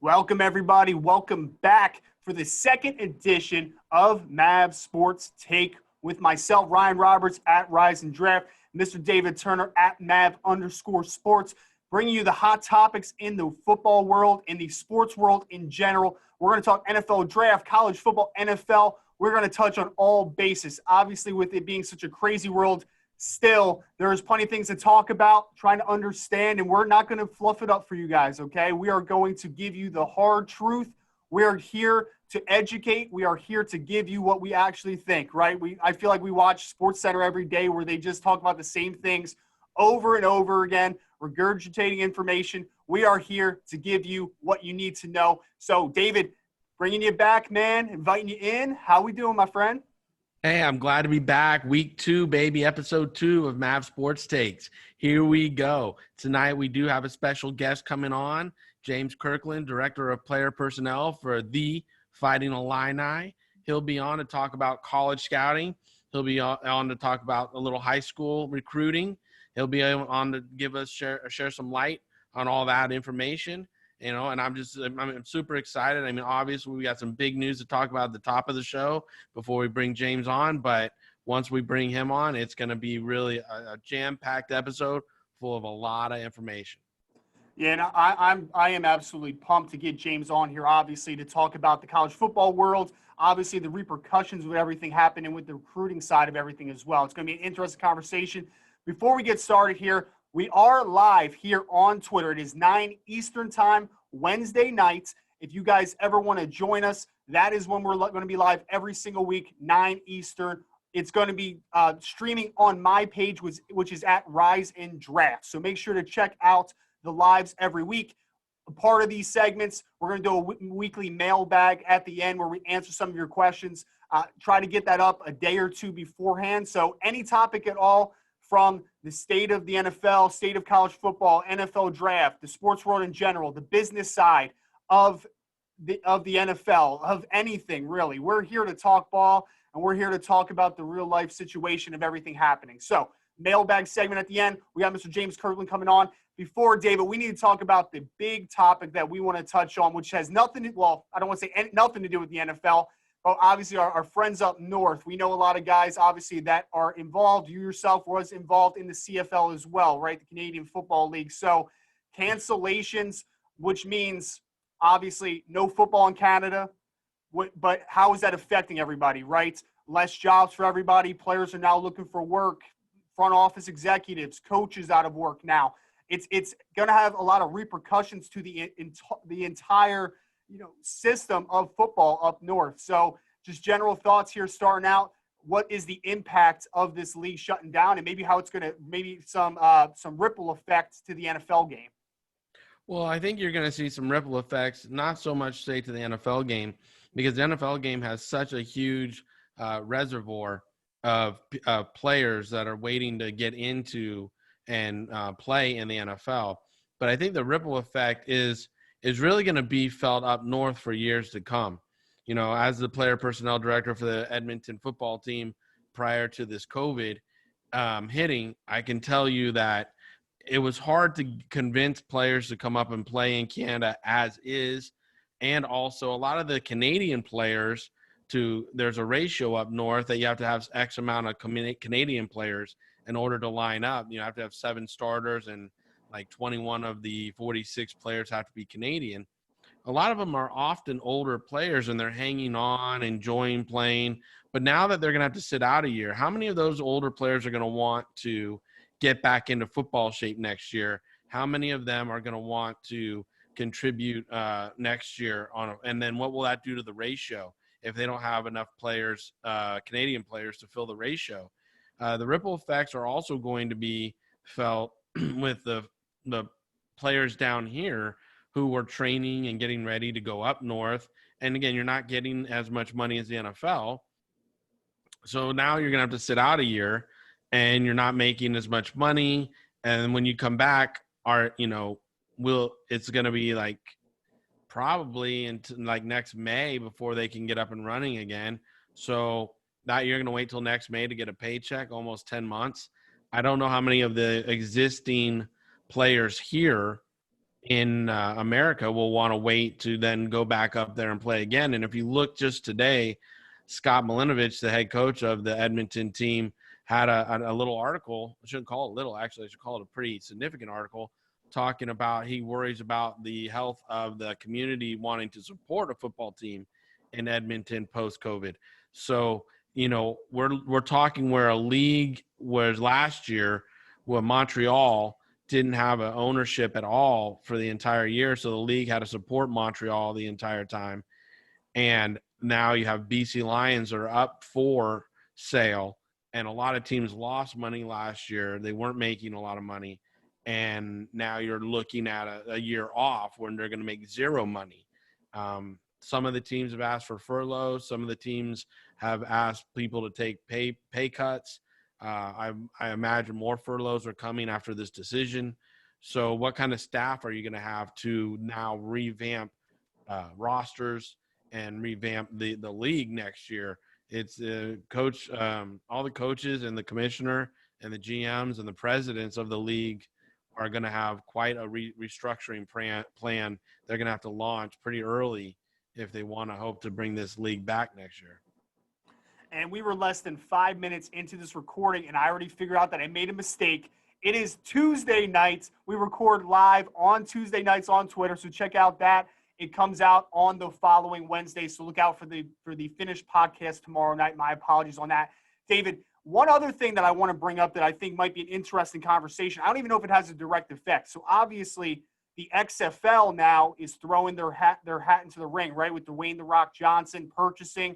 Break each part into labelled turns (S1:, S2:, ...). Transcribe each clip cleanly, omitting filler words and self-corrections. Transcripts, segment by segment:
S1: Welcome, everybody. Welcome back for the second edition of Mavs Sports Take with myself, Ryan Roberts at Rise and Draft, Mr. David Turner at Mav_sports, bringing you the hot topics in the football world, in the sports world in general. We're going to talk NFL draft, college football, NFL. We're going to touch on all bases. Obviously, with it being such a crazy world, still, there's plenty of things to talk about, trying to understand, and we're not going to fluff it up for you guys, okay? We are going to give you the hard truth. We are here to educate. We are here to give you what we actually think, right? I feel like we watch SportsCenter every day where they just talk about the same things over and over again, regurgitating information. We are here to give you what you need to know. So, David, bringing you back, man, inviting you in. How we doing, my friend?
S2: Hey, I'm glad to be back. Week 2, baby, episode 2 of Mavs Sports Takes. Here we go. Tonight we do have a special guest coming on, James Kirkland, Director of Player Personnel for the Fighting Illini. He'll be on to talk about college scouting. He'll be on to talk about a little high school recruiting. He'll be on to give us share some light on all that information. You know, and I'm super excited. I mean, obviously, we got some big news to talk about at the top of the show before we bring James on. But once we bring him on, it's going to be really a jam-packed episode full of a lot of information.
S1: Yeah, and I am absolutely pumped to get James on here, obviously, to talk about the college football world, obviously the repercussions with everything happening with the recruiting side of everything as well. It's going to be an interesting conversation. Before we get started here, we are live here on Twitter. It is 9 Eastern time, Wednesday nights. If you guys ever want to join us, that is when we're going to be live every single week, 9 Eastern. It's going to be streaming on my page, which is at Rise and Draft. So make sure to check out the lives every week. A part of these segments, we're going to do a weekly mailbag at the end where we answer some of your questions. Try to get that up a day or two beforehand. So any topic at all, from the state of the NFL, state of college football, NFL draft, the sports world in general, the business side of the NFL, of anything really. We're here to talk ball, and we're here to talk about the real life situation of everything happening. So, mailbag segment at the end. We got Mr. James Kirkland coming on. Before, David, we need to talk about the big topic that we want to touch on, which has nothing to, well, I don't want to say nothing to do with the NFL. But obviously, our friends up north, we know a lot of guys, obviously, that are involved. You yourself was involved in the CFL as well, right? The Canadian Football League. So cancellations, which means, obviously, no football in Canada. But how is that affecting everybody, right? Less jobs for everybody. Players are now looking for work. Front office executives, coaches out of work now. It's going to have a lot of repercussions to the entire system of football up north. So just general thoughts here starting out. What is the impact of this league shutting down, and maybe how it's going to some ripple effects to the NFL game?
S2: Well, I think you're going to see some ripple effects, not so much say to the NFL game, because the NFL game has such a huge reservoir of players that are waiting to get into and play in the NFL. But I think the ripple effect is really going to be felt up north for years to come. You know, as the player personnel director for the Edmonton football team prior to this COVID hitting, I can tell you that it was hard to convince players to come up and play in Canada as is. And also a lot of the Canadian players there's a ratio up north that you have to have X amount of Canadian players in order to line up. You have to have 7 starters, and like 21 of the 46 players have to be Canadian. A lot of them are often older players, and they're hanging on, enjoying playing. But now that they're going to have to sit out a year, how many of those older players are going to want to get back into football shape next year? How many of them are going to want to contribute next year and then what will that do to the ratio if they don't have enough players, Canadian players, to fill the ratio? The ripple effects are also going to be felt with the players down here who were training and getting ready to go up north. And again, you're not getting as much money as the NFL. So now you're going to have to sit out a year and you're not making as much money. And when you come back, it's going to be like probably into like next May before they can get up and running again. So that you're going to wait till next May to get a paycheck, almost 10 months. I don't know how many of the existing players here in America will want to wait to then go back up there and play again. And if you look just today, Scott Milinovich, the head coach of the Edmonton team, had a little article. I shouldn't call it little, actually. I should call it a pretty significant article talking about he worries about the health of the community wanting to support a football team in Edmonton post-COVID. So, we're talking where a league was last year where Montreal didn't have an ownership at all for the entire year. So the league had to support Montreal the entire time. And now you have BC Lions are up for sale. And a lot of teams lost money last year. They weren't making a lot of money. And now you're looking at a year off when they're going to make zero money. Some of the teams have asked for furloughs. Some of the teams have asked people to take pay cuts. I imagine more furloughs are coming after this decision. So what kind of staff are you going to have to now revamp rosters and revamp the league next year? It's coach, all the coaches and the commissioner and the GMs and the presidents of the league are going to have quite a restructuring plan. They're going to have to launch pretty early if they want to hope to bring this league back next year.
S1: And we were less than 5 minutes into this recording, and I already figured out that I made a mistake. It is Tuesday nights. We record live on Tuesday nights on Twitter, so check out that. It comes out on the following Wednesday, so look out for the finished podcast tomorrow night. My apologies on that. David, one other thing that I want to bring up that I think might be an interesting conversation. I don't even know if it has a direct effect. So obviously the XFL now is throwing their hat into the ring, right, with Dwayne "The Rock" Johnson purchasing.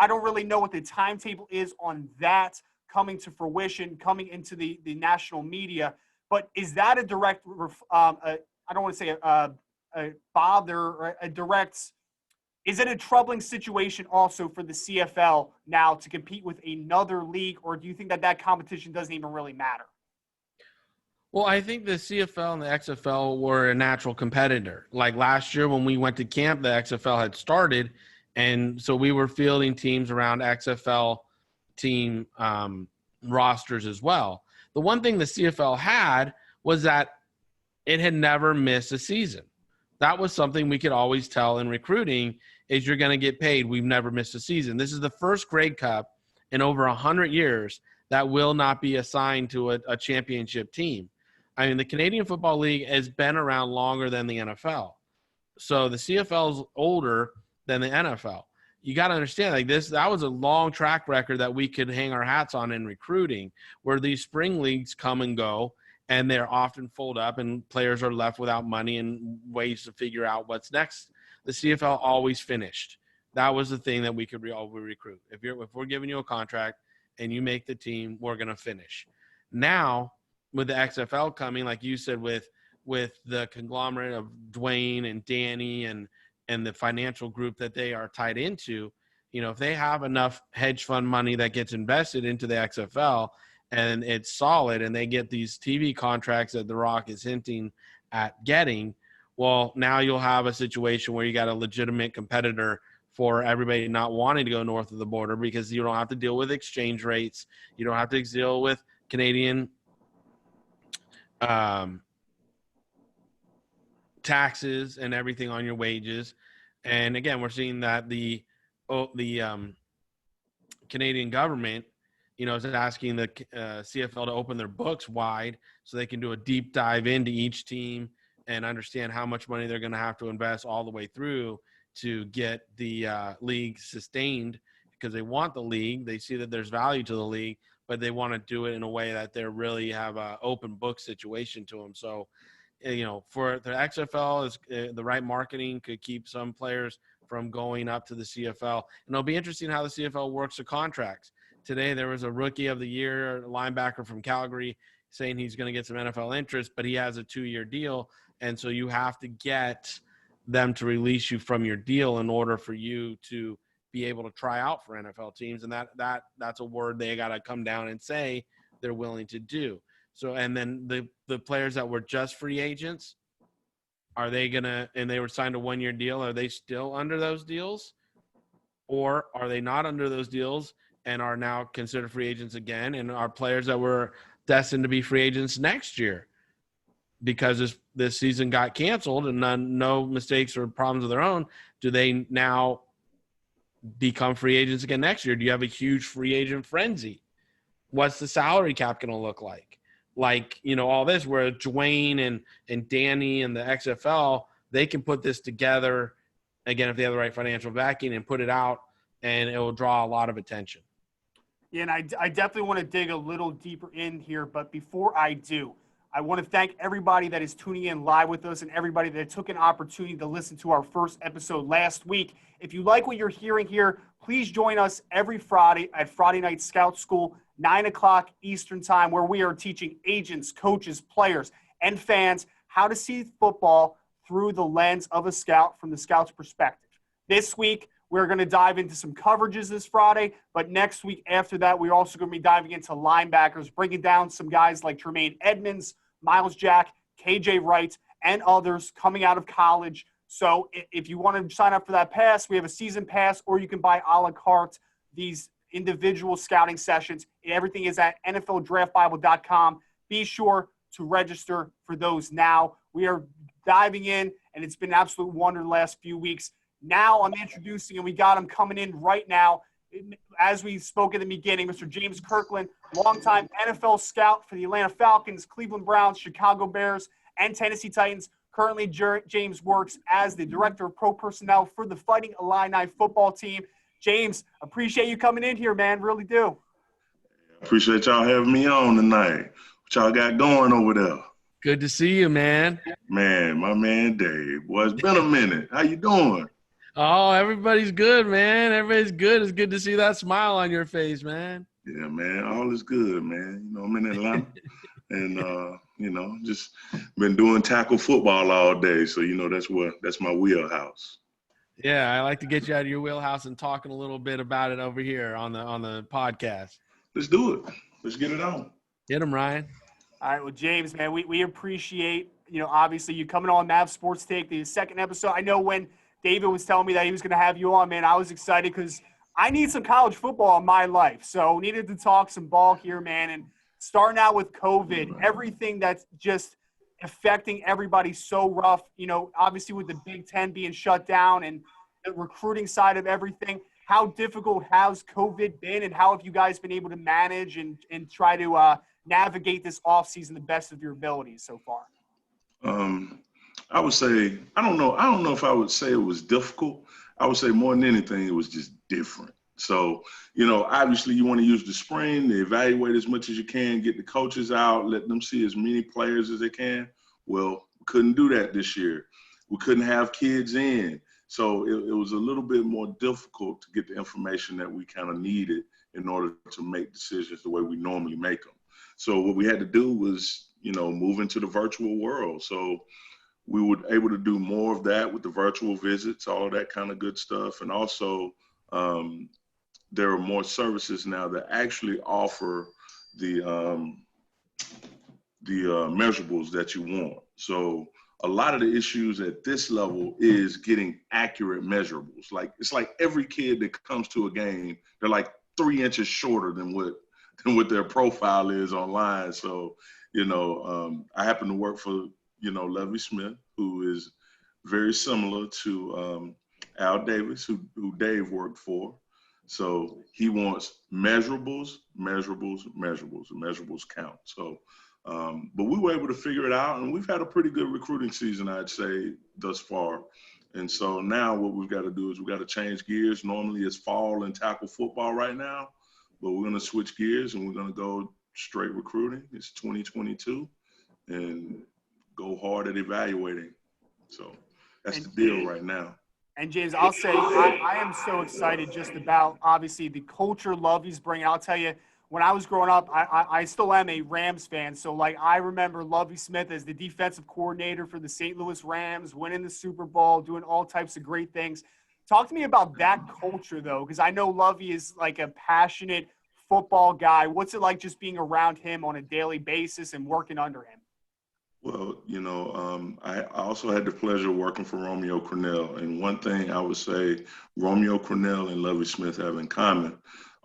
S1: I don't really know what the timetable is on that coming to fruition, coming into the national media. But is that a direct, I don't want to say a bother, or a direct, is it a troubling situation also for the CFL now to compete with another league, or do you think that competition doesn't even really matter?
S2: Well, I think the CFL and the XFL were a natural competitor. Like last year when we went to camp, the XFL had started, and so we were fielding teams around XFL team rosters as well. The one thing the CFL had was that it had never missed a season. That was something we could always tell in recruiting is you're going to get paid. We've never missed a season. This is the first Grey Cup in over 100 years that will not be assigned to a championship team. I mean, the Canadian Football League has been around longer than the NFL. So the CFL is older than the NFL. You got to understand, like that was a long track record that we could hang our hats on in recruiting, where these spring leagues come and go, and they're often fold up, and players are left without money and ways to figure out what's next. The CFL always finished. That was the thing that we could recruit. If we're giving you a contract and you make the team, we're going to finish. Now, with the XFL coming, like you said, with the conglomerate of Dwayne and Danny and the financial group that they are tied into, if they have enough hedge fund money that gets invested into the XFL and it's solid and they get these TV contracts that The Rock is hinting at getting, well, now you'll have a situation where you got a legitimate competitor for everybody not wanting to go north of the border because you don't have to deal with exchange rates. You don't have to deal with Canadian taxes and everything on your wages. And again, we're seeing that the Canadian government, is asking the CFL to open their books wide so they can do a deep dive into each team and understand how much money they're going to have to invest all the way through to get the league sustained, because they want the league. They see that there's value to the league, but they want to do it in a way that they really have an open book situation to them. So, for the XFL, is the right marketing could keep some players from going up to the CFL. And it'll be interesting how the CFL works the contracts. Today, there was a rookie of the year linebacker from Calgary saying he's going to get some NFL interest, but he has a 2-year deal. And so you have to get them to release you from your deal in order for you to be able to try out for NFL teams. And that's a word they got to come down and say they're willing to do. So, and then the players that were just free agents, are they going to, and they were signed a 1-year deal, are they still under those deals? Or are they not under those deals and are now considered free agents again? And are players that were destined to be free agents next year because this season got canceled and no mistakes or problems of their own, do they now become free agents again next year? Do you have a huge free agent frenzy? What's the salary cap going to look like? Like, all this where Dwayne and Danny and the XFL, they can put this together, again, if they have the right financial backing, and put it out, and it will draw a lot of attention.
S1: Yeah, and I definitely want to dig a little deeper in here, but before I do, I want to thank everybody that is tuning in live with us and everybody that took an opportunity to listen to our first episode last week. If you like what you're hearing here, please join us every Friday at Friday Night Scout School, 9 o'clock Eastern Time, where we are teaching agents, coaches, players, and fans how to see football through the lens of a scout from the scout's perspective. This week, we're going to dive into some coverages this Friday, but next week after that, we're also going to be diving into linebackers, breaking down some guys like Tremaine Edmonds, Miles Jack, KJ Wright, and others coming out of college. So if you want to sign up for that pass, we have a season pass, or you can buy a la carte these individual scouting sessions. Everything is at NFLDraftBible.com. Be sure to register for those now. We are diving in, and it's been an absolute wonder the last few weeks. Now I'm introducing, and we got him coming in right now. As we spoke at the beginning, Mr. James Kirkland, longtime NFL scout for the Atlanta Falcons, Cleveland Browns, Chicago Bears, and Tennessee Titans. Currently, James works as the director of pro personnel for the Fighting Illini football team. James, appreciate you coming in here, man. Really do.
S3: Appreciate y'all having me on tonight. What y'all got going over there?
S2: Good to see you, man.
S3: Man, my man Dave. Boy, it's been a minute. How you doing?
S2: Oh, everybody's good, man. Everybody's good. It's good to see that smile on your face, man.
S3: Yeah, man. All is good, man. I'm in Atlanta and, just been doing tackle football all day. So, that's my wheelhouse.
S2: Yeah, I like to get you out of your wheelhouse and talking a little bit about it over here on the podcast.
S3: Let's do it. Let's get it on.
S2: Get him, Ryan.
S1: All right, well, James, man, we appreciate, obviously you coming on Mavs Sports Take, the second episode. I know when David was telling me that he was going to have you on, man, I was excited because I need some college football in my life. So needed to talk some ball here, man. And starting out with COVID, everything that's just affecting everybody so rough, obviously with the Big Ten being shut down and the recruiting side of everything. How difficult has COVID been, and how have you guys been able to manage and try to navigate this offseason the best of your abilities so far?
S3: I would say, I don't know if I would say it was difficult. I would say more than anything, it was just different. So, obviously you want to use the spring to evaluate as much as you can, get the coaches out, let them see as many players as they can. Well, we couldn't do that this year. We couldn't have kids in. So it was a little bit more difficult to get the information that we kind of needed in order to make decisions the way we normally make them. So what we had to do was, move into the virtual world. So we were able to do more of that with the virtual visits, all of that kind of good stuff. And also there are more services now that actually offer the measurables that you want. So a lot of the issues at this level is getting accurate measurables. Like, it's like every kid that comes to a game, they're like 3 inches shorter than what their profile is online. So, I happen to work for, Lovie Smith, who is very similar to Al Davis, who Dave worked for. So he wants measurables, and measurables count. So, but we were able to figure it out, and we've had a pretty good recruiting season, I'd say, thus far. And so now what we've got to do is we've got to change gears. Normally it's fall and tackle football right now, but we're going to switch gears and we're going to go straight recruiting. It's 2022 and go hard at evaluating. So that's the deal right now.
S1: And James, I'll say I am so excited just about, obviously, the culture Lovey's bringing. I'll tell you, when I was growing up, I still am a Rams fan. So, I remember Lovie Smith as the defensive coordinator for the St. Louis Rams, winning the Super Bowl, doing all types of great things. Talk to me about that culture, though, because I know Lovey is like a passionate football guy. What's it like just being around him on a daily basis and working under him?
S3: Well, I also had the pleasure of working for Romeo Crennel. And one thing I would say Romeo Crennel and Lovie Smith have in common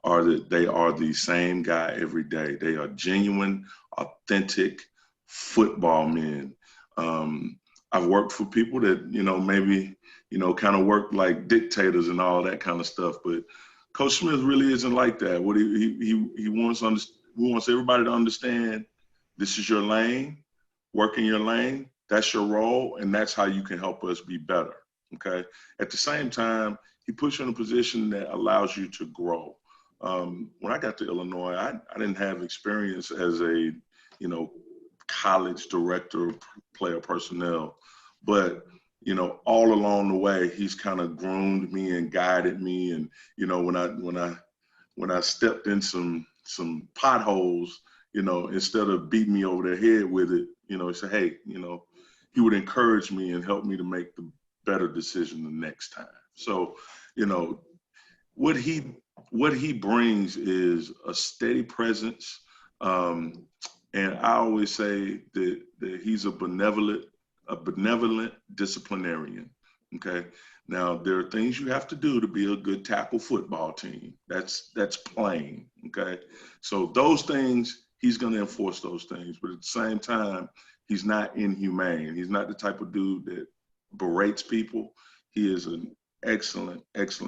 S3: are that they are the same guy every day. They are genuine, authentic football men. I've worked for people that, maybe, kind of work like dictators and all that kind of stuff. But Coach Smith really isn't like that. What he wants everybody to understand, this is your lane, work in your lane. That's your role, and that's how you can help us be better. Okay. At the same time, he puts you in a position that allows you to grow. When I got to Illinois, I didn't have experience as a, college director of player personnel, but all along the way, he's kind of groomed me and guided me. And when I stepped in some potholes, instead of beating me over the head with it, he said, hey, he would encourage me and help me to make the better decision the next time. So, what he brings is a steady presence. And I always say that he's a benevolent disciplinarian. Okay. Now there are things you have to do to be a good tackle football team. That's plain. Okay. So those things, he's going to enforce those things, but at the same time, he's not inhumane. He's not the type of dude that berates people. He is an excellent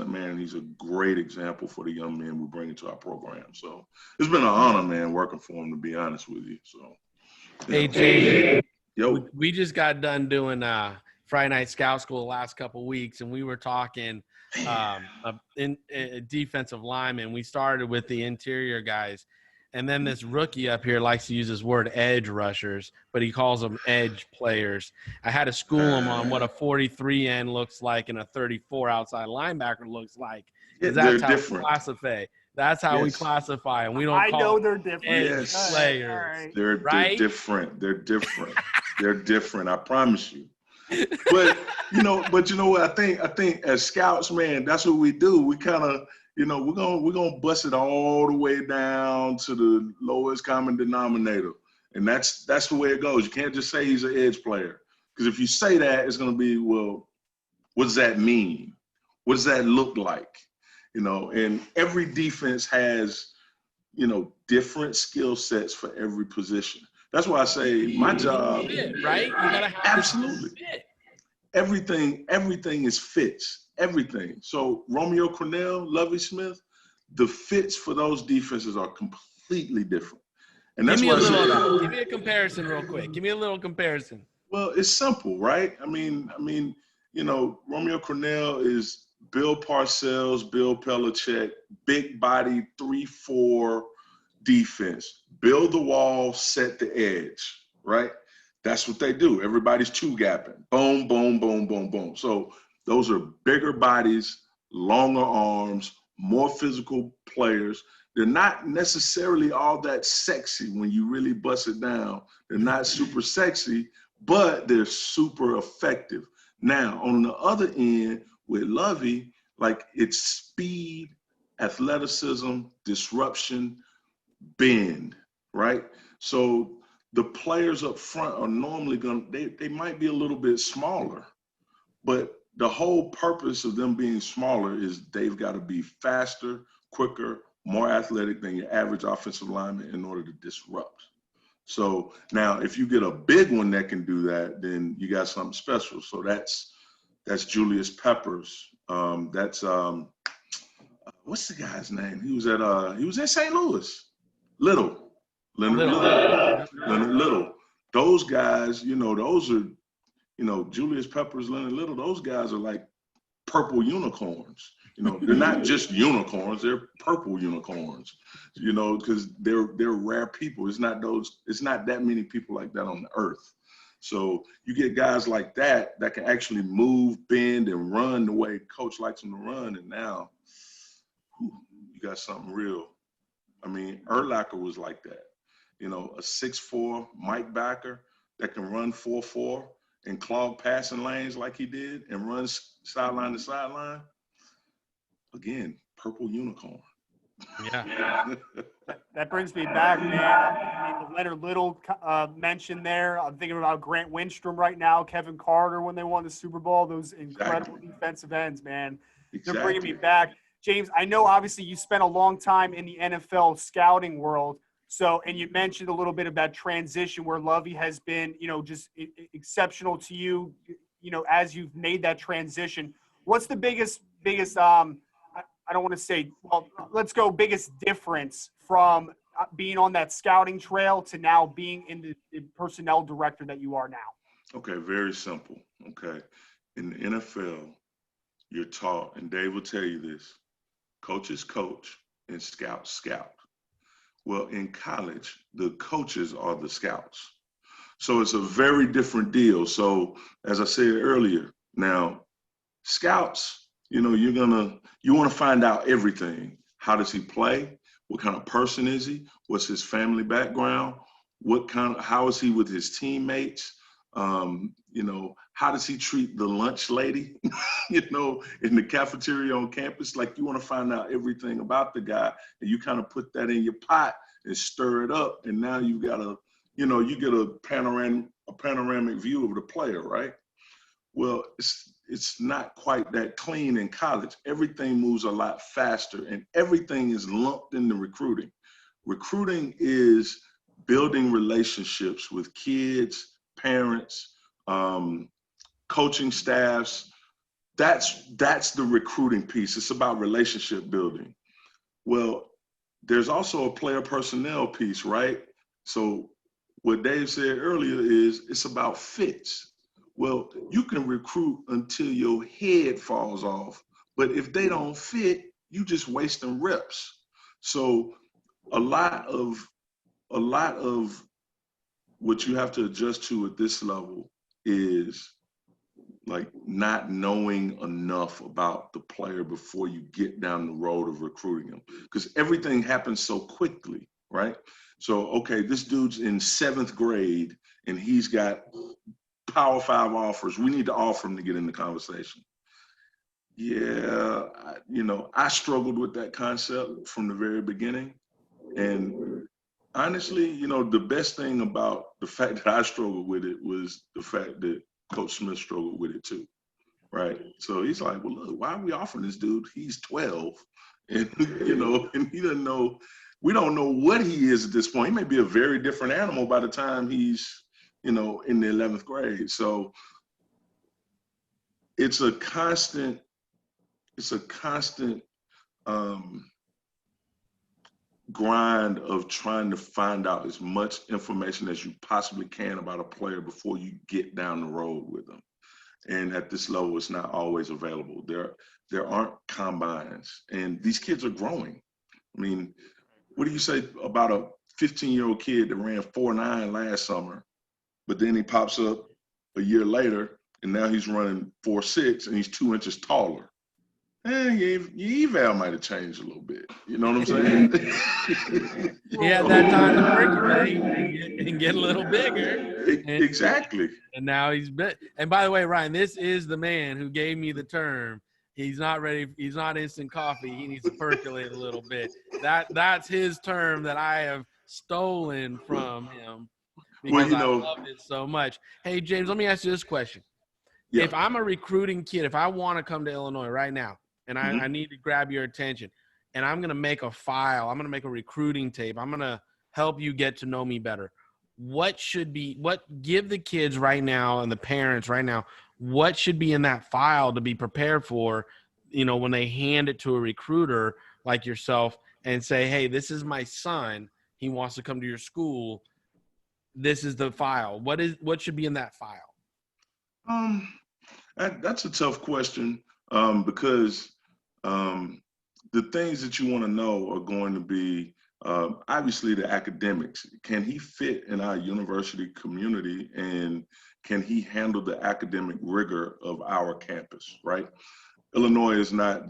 S3: man. He's a great example for the young men we bring into our program. So it's been an honor, man, working for him, to be honest with you. So,
S2: Hey, James,
S3: yo,
S2: we just got done doing Friday Night Scout School the last couple of weeks, and we were talking in defensive linemen. We started with the interior guys, and then this rookie up here likes to use his word edge rushers, but he calls them edge players. I had to school him on what a 43 end looks like and a 34 outside linebacker looks like.
S3: yeah,
S2: That's
S3: they're
S2: how
S3: different.
S2: we classify. That's how we classify, and we don't
S1: I
S2: call
S1: know
S2: them
S1: they're different.
S2: edge
S3: Yes.
S2: players.
S1: All right.
S3: They're
S2: Right?
S3: different. They're different. They're different. I promise you. But you know what? I think as scouts, man, that's what we do. We kind of, we're gonna bust it all the way down to the lowest common denominator, and that's the way it goes. You can't just say he's an edge player, because if you say that, it's gonna be, well, what does that mean? What does that look like? And every defense has, different skill sets for every position. That's why I say my job.
S2: Fit, right? You gotta have
S3: Absolutely.
S2: fit.
S3: Everything is fits. Everything. So Romeo Cornell, Lovie Smith, the fits for those defenses are completely different. And that's
S2: Give me
S3: why
S2: give me a comparison real quick. Give me a little comparison.
S3: well, it's simple, right? I mean, Romeo Cornell is Bill Parcells, Bill Belichick, big body 3-4 defense. Build the wall, set the edge, right? That's what they do. Everybody's two-gapping. Boom, boom, boom, boom, boom. So those are bigger bodies, longer arms, more physical players. They're not necessarily all that sexy when you really bust it down. They're not super sexy, but they're super effective. Now, on the other end, with Lovey, like, it's speed, athleticism, disruption, bend, right? So the players up front are normally they might be a little bit smaller, but the whole purpose of them being smaller is they've got to be faster, quicker, more athletic than your average offensive lineman in order to disrupt. So now if you get a big one that can do that, then you got something special. So that's Julius Peppers. That's what's the guy's name? He was at St. Louis. Leonard Little. Those guys, those are, Julius Peppers, Leonard Little, those guys are like purple unicorns. They're not just unicorns, they're purple unicorns, because they're rare people. It's not that many people like that on the earth. So you get guys like that can actually move, bend, and run the way coach likes them to run. And now you got something real. I mean, Urlacher was like that. A 6'4" Mike backer that can run 4-4 and clog passing lanes like he did and run sideline to sideline. Again, purple unicorn.
S2: Yeah.
S1: That brings me back, man. I mean, the Leonard Little mentioned there. I'm thinking about Grant Windstrom right now, Kevin Carter when they won the Super Bowl. Those incredible defensive ends, man.
S3: Exactly.
S1: They're bringing me back. James, I know obviously you spent a long time in the NFL scouting world. So, and you mentioned a little bit of that transition where Lovey has been, just exceptional to you, as you've made that transition. What's the biggest, I don't want to say, well, let's go biggest difference from being on that scouting trail to now being in the personnel director that you are now?
S3: Okay, very simple. Okay. In the NFL, you're taught, and Dave will tell you this, coaches coach and scouts scout. Well, in college, the coaches are the scouts. So it's a very different deal. So as I said earlier, now scouts, you want to find out everything. How does he play? What kind of person is he? What's his family background? How is he with his teammates? How does he treat the lunch lady, in the cafeteria on campus? Like, you want to find out everything about the guy, and you kind of put that in your pot and stir it up. And now you got you get a panoramic view of the player, right? Well, it's not quite that clean in college. Everything moves a lot faster, and everything is lumped into recruiting. Recruiting is building relationships with kids, parents, coaching staffs. That's the recruiting piece. It's about relationship building. Well, there's also a player personnel piece, right? So what Dave said earlier is it's about fits. Well, you can recruit until your head falls off, but if they don't fit, you just wasting reps. So a lot of what you have to adjust to at this level is like not knowing enough about the player before you get down the road of recruiting them, because everything happens so quickly, right? So, okay, this dude's in 7th grade and he's got Power 5 offers. We need to offer him to get in the conversation. Yeah, I struggled with that concept from the very beginning. And honestly, the best thing about the fact that I struggled with it was the fact that Coach Smith struggled with it too, right? So he's like, well, look, why are we offering this dude? He's 12, and and he doesn't know. We don't know what he is at this point. He may be a very different animal by the time he's, in the 11th grade. So it's a constant grind of trying to find out as much information as you possibly can about a player before you get down the road with them. And at this level, it's not always available. There aren't combines, and these kids are growing. I mean, what do you say about a 15-year-old kid that ran 4.9 last summer, but then he pops up a year later and now he's running 4.6 and he's 2 inches taller? Your eval might have changed a little bit. You know what I'm saying?
S2: He had that time to percolate and get a little bigger.
S3: Exactly.
S2: And now he's been. And by the way, Ryan, this is the man who gave me the term. He's not ready. He's not instant coffee. He needs to percolate a little bit. That's his term that I have stolen from him because I loved it so much. Hey, James, let me ask you this question. Yeah. If I'm a recruiting kid, if I want to come to Illinois right now, and I need to grab your attention, and I'm going to make a file, I'm going to make a recruiting tape, I'm going to help you get to know me better. Give the kids right now and the parents right now, what should be in that file to be prepared for, when they hand it to a recruiter like yourself and say, hey, this is my son. He wants to come to your school. This is the file. What should be in that file?
S3: That's a tough question because the things that you want to know are going to be obviously the academics. Can he fit in our university community, and can he handle the academic rigor of our campus, right? Illinois is not,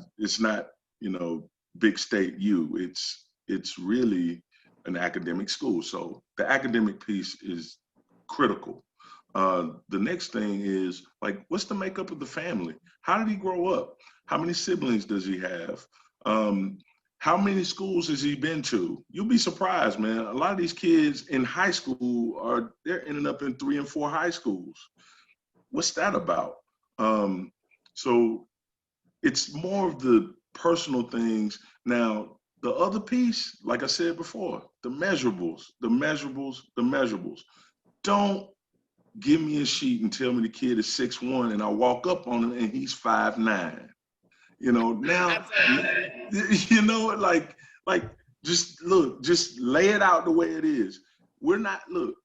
S3: big state U. It's really an academic school. So the academic piece is critical. The next thing is, like, what's the makeup of the family? How did he grow up? How many siblings does he have? How many schools has he been to? You'll be surprised, man. A lot of these kids in high school they're ending up in 3 and 4 high schools. What's that about? So it's more of the personal things. Now, the other piece, like I said before, the measurables. Don't give me a sheet and tell me the kid is 6'1", and I walk up on him and he's 5'9". You know, now, you know, like just lay it out the way it is. We're not, look,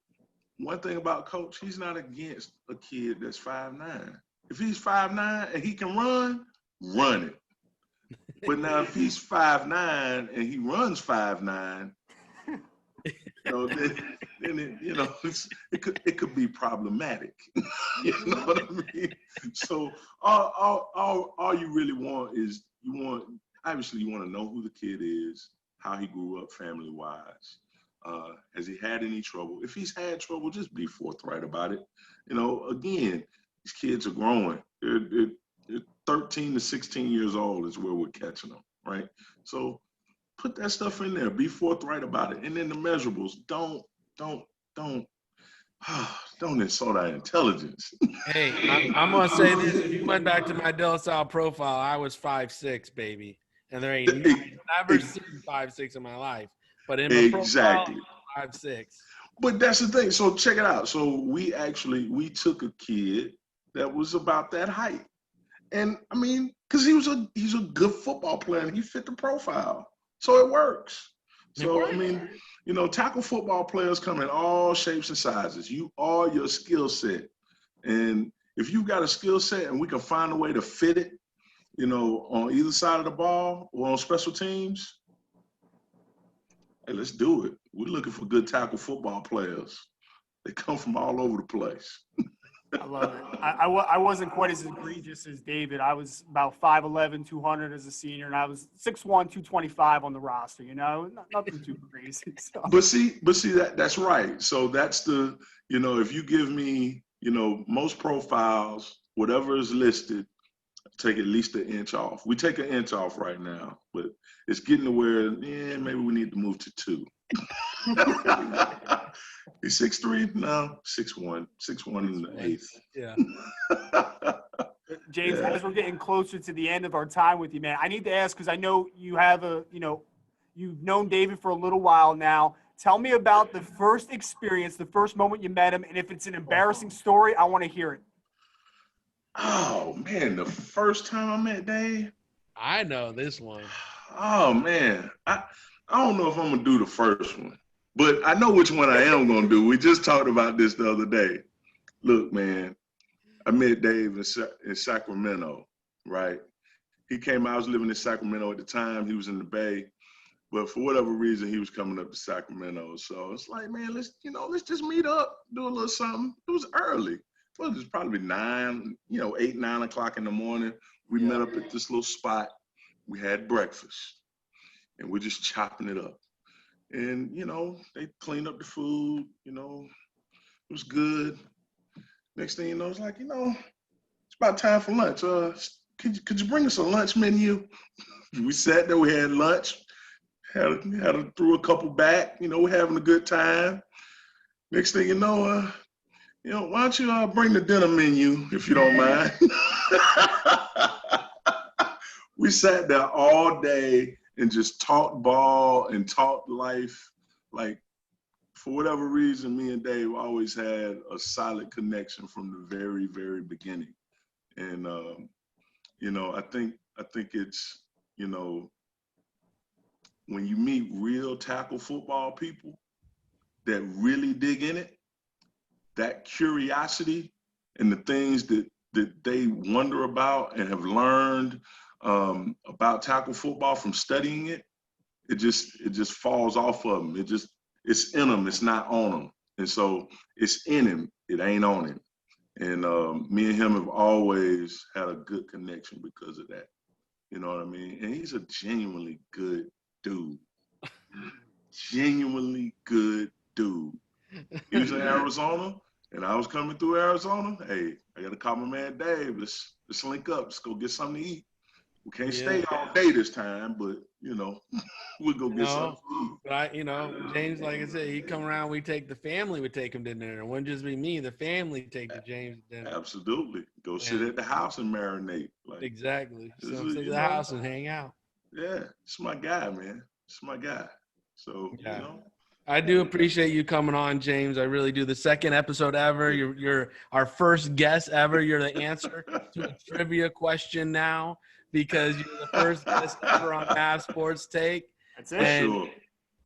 S3: one thing about Coach, he's not against a kid that's 5'9". If he's 5'9" and he can run it. But now if he's 5'9" and he runs 5'9", you know, then it, you know, it could be problematic. You know what I mean? So all you really want is obviously you want to know who the kid is, how he grew up family wise. Has he had any trouble? If he's had trouble, just be forthright about it. You know, again, these kids are growing. They're 13 to 16 years old is where we're catching them, right? So put that stuff in there. Be forthright about it. And then the measurables, don't insult our intelligence.
S2: Hey, I'm gonna say this. If you went back to my De La Salle profile, I was 5'6", baby, and there ain't never seen 5'6" in my life. But in my profile, 5'6".
S3: But that's the thing. So check it out. So we took a kid that was about that height, and I mean, because he's a good football player and he fit the profile, so it works. So I mean, you know, tackle football players come in all shapes and sizes. You are your skill set, and if you've got a skill set and we can find a way to fit it, you know, on either side of the ball or on special teams, hey, let's do it. We're looking for good tackle football players. They come from all over the place.
S1: I love it. I wasn't quite as egregious as David. I was about 5'11", 200 as a senior, and I was 6'1", 225 on the roster, you know? Nothing too crazy. So.
S3: But see that's right. So that's the, you know, if you give me, you know, most profiles, whatever is listed, take at least an inch off. We take an inch off right now, but it's getting to where, maybe we need to move to 2. He's 6'3", no, 6'1", 6'1 and 1/8.
S2: Yeah.
S1: James, as we're getting closer to the end of our time with you, man, I need to ask, because I know you have you've known David for a little while now. Tell me about the first experience, the first moment you met him, and if it's an embarrassing story, I want to hear it.
S3: Oh man, the first time I met Dave.
S2: I know this one.
S3: Oh man, I don't know if I'm gonna do the first one, but I know which one I am gonna do. We just talked about this the other day. Look, man, I met Dave in Sacramento, right? He came. I was living in Sacramento at the time. He was in the Bay, but for whatever reason, he was coming up to Sacramento. So it's like, man, let's just meet up, do a little something. It was early. Well, it was probably 8, 9 o'clock in the morning. We met up at this little spot. We had breakfast, and we're just chopping it up. And, you know, they cleaned up the food, you know, it was good. Next thing you know, it's like, you know, it's about time for lunch. Could you bring us a lunch menu? We sat there, we had lunch, threw a couple back, you know, we're having a good time. Next thing you know, why don't you bring the dinner menu, if you don't mind? We sat there all day and just talked ball and talked life. Like, for whatever reason, me and Dave always had a solid connection from the very, very beginning. And, you know, I think it's, you know, when you meet real tackle football people that really dig in it, that curiosity and the things that they wonder about and have learned about tackle football from studying it, it just falls off of them. It's in them. It's not on them. And so it's in him. It ain't on him. And me and him have always had a good connection because of that. You know what I mean? And he's a genuinely good dude. Genuinely good dude. He was in Arizona, and I was coming through Arizona. Hey, I got to call my man Dave. Let's link up. Let's go get something to eat. We can't stay all day this time, but, you know, we'll go get something to eat.
S2: But James, like I said, he'd come around, the family would take him to dinner. It wouldn't just be me, the family would take the James to dinner.
S3: Absolutely. Go sit at the house and marinate. Like,
S2: exactly. So sit at the house and hang out.
S3: Yeah, it's my guy, man. It's my guy. So, you know,
S2: I do appreciate you coming on, James. I really do. The second episode ever. You're our first guest ever. You're the answer to a trivia question now because you're the first guest ever on Mavs Sports Take.
S1: That's it.
S3: For sure.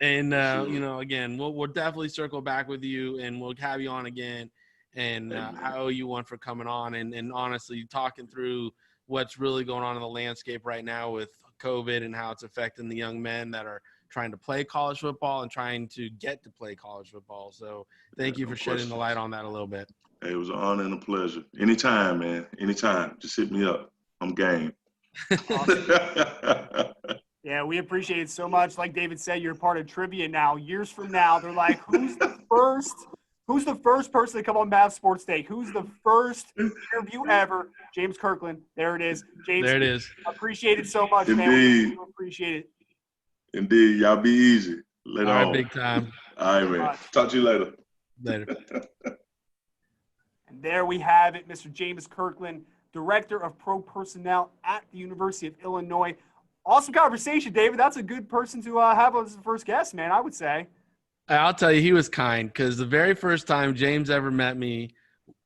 S2: And
S3: Sure.
S2: you know, again, we'll definitely circle back with you, and we'll have you on again. And I owe you one for coming on and honestly talking through what's really going on in the landscape right now with COVID and how it's affecting the young men that are trying to play college football and trying to get to play college football. So thank you for shedding the light on that a little bit.
S3: Hey, it was an honor and a pleasure. Anytime, man. Anytime. Just hit me up. I'm game.
S1: Awesome. Yeah, we appreciate it so much. Like David said, you're part of trivia now. Years from now, they're like, who's the first person to come on Mavs Sports Take? Who's the first interview ever? James Kirkland. There it is. James,
S2: there it is.
S1: Appreciate it so much,
S3: Indeed.
S1: man. We really appreciate it.
S3: Indeed. Y'all be easy. Later
S2: All right,
S3: on.
S2: big time.
S3: All right, man. Talk to you later.
S2: Later.
S1: And there we have it, Mr. James Kirkland, Director of Pro Personnel at the University of Illinois. Awesome conversation, David. That's a good person to have as the first guest, man, I would say.
S2: I'll tell you, he was kind because the very first time James ever met me,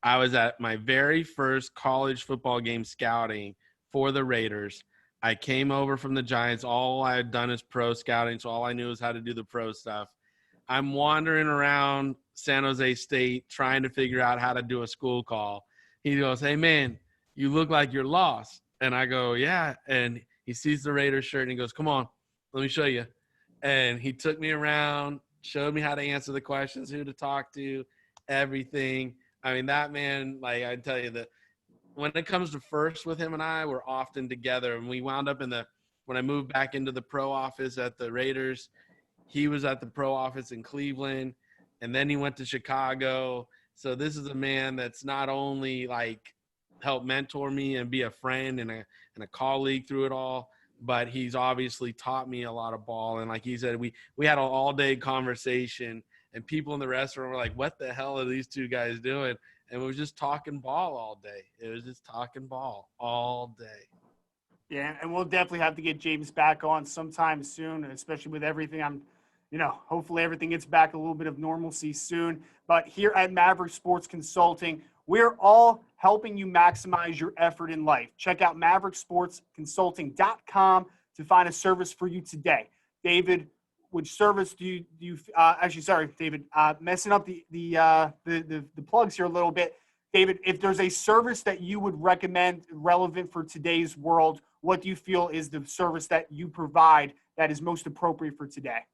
S2: I was at my very first college football game scouting for the Raiders. I came over from the Giants. All I had done is pro scouting, so all I knew was how to do the pro stuff. I'm wandering around San Jose State trying to figure out how to do a school call. He goes, "Hey, man, you look like you're lost." And I go, "Yeah." And he sees the Raiders shirt and he goes, "Come on, let me show you." And he took me around, showed me how to answer the questions, who to talk to, everything. I mean, that man, like I tell you, that when it comes to first with him and I, we're often together. And we wound up when I moved back into the pro office at the Raiders, he was at the pro office in Cleveland, and then he went to Chicago. So this is a man that's not only like helped mentor me and be a friend and a colleague through it all, but he's obviously taught me a lot of ball. And like he said, we had an all-day conversation, and people in the restaurant were like, "What the hell are these two guys doing?" And we were just talking ball all day. It was just talking ball all day.
S1: Yeah, and we'll definitely have to get James back on sometime soon, especially with everything. Hopefully everything gets back a little bit of normalcy soon. But here at Maverick Sports Consulting, we're all helping you maximize your effort in life. Check out mavericksportsconsulting.com to find a service for you today. David, which service do you David, messing up the plugs here a little bit. David, if there's a service that you would recommend relevant for today's world, what do you feel is the service that you provide that is most appropriate for today?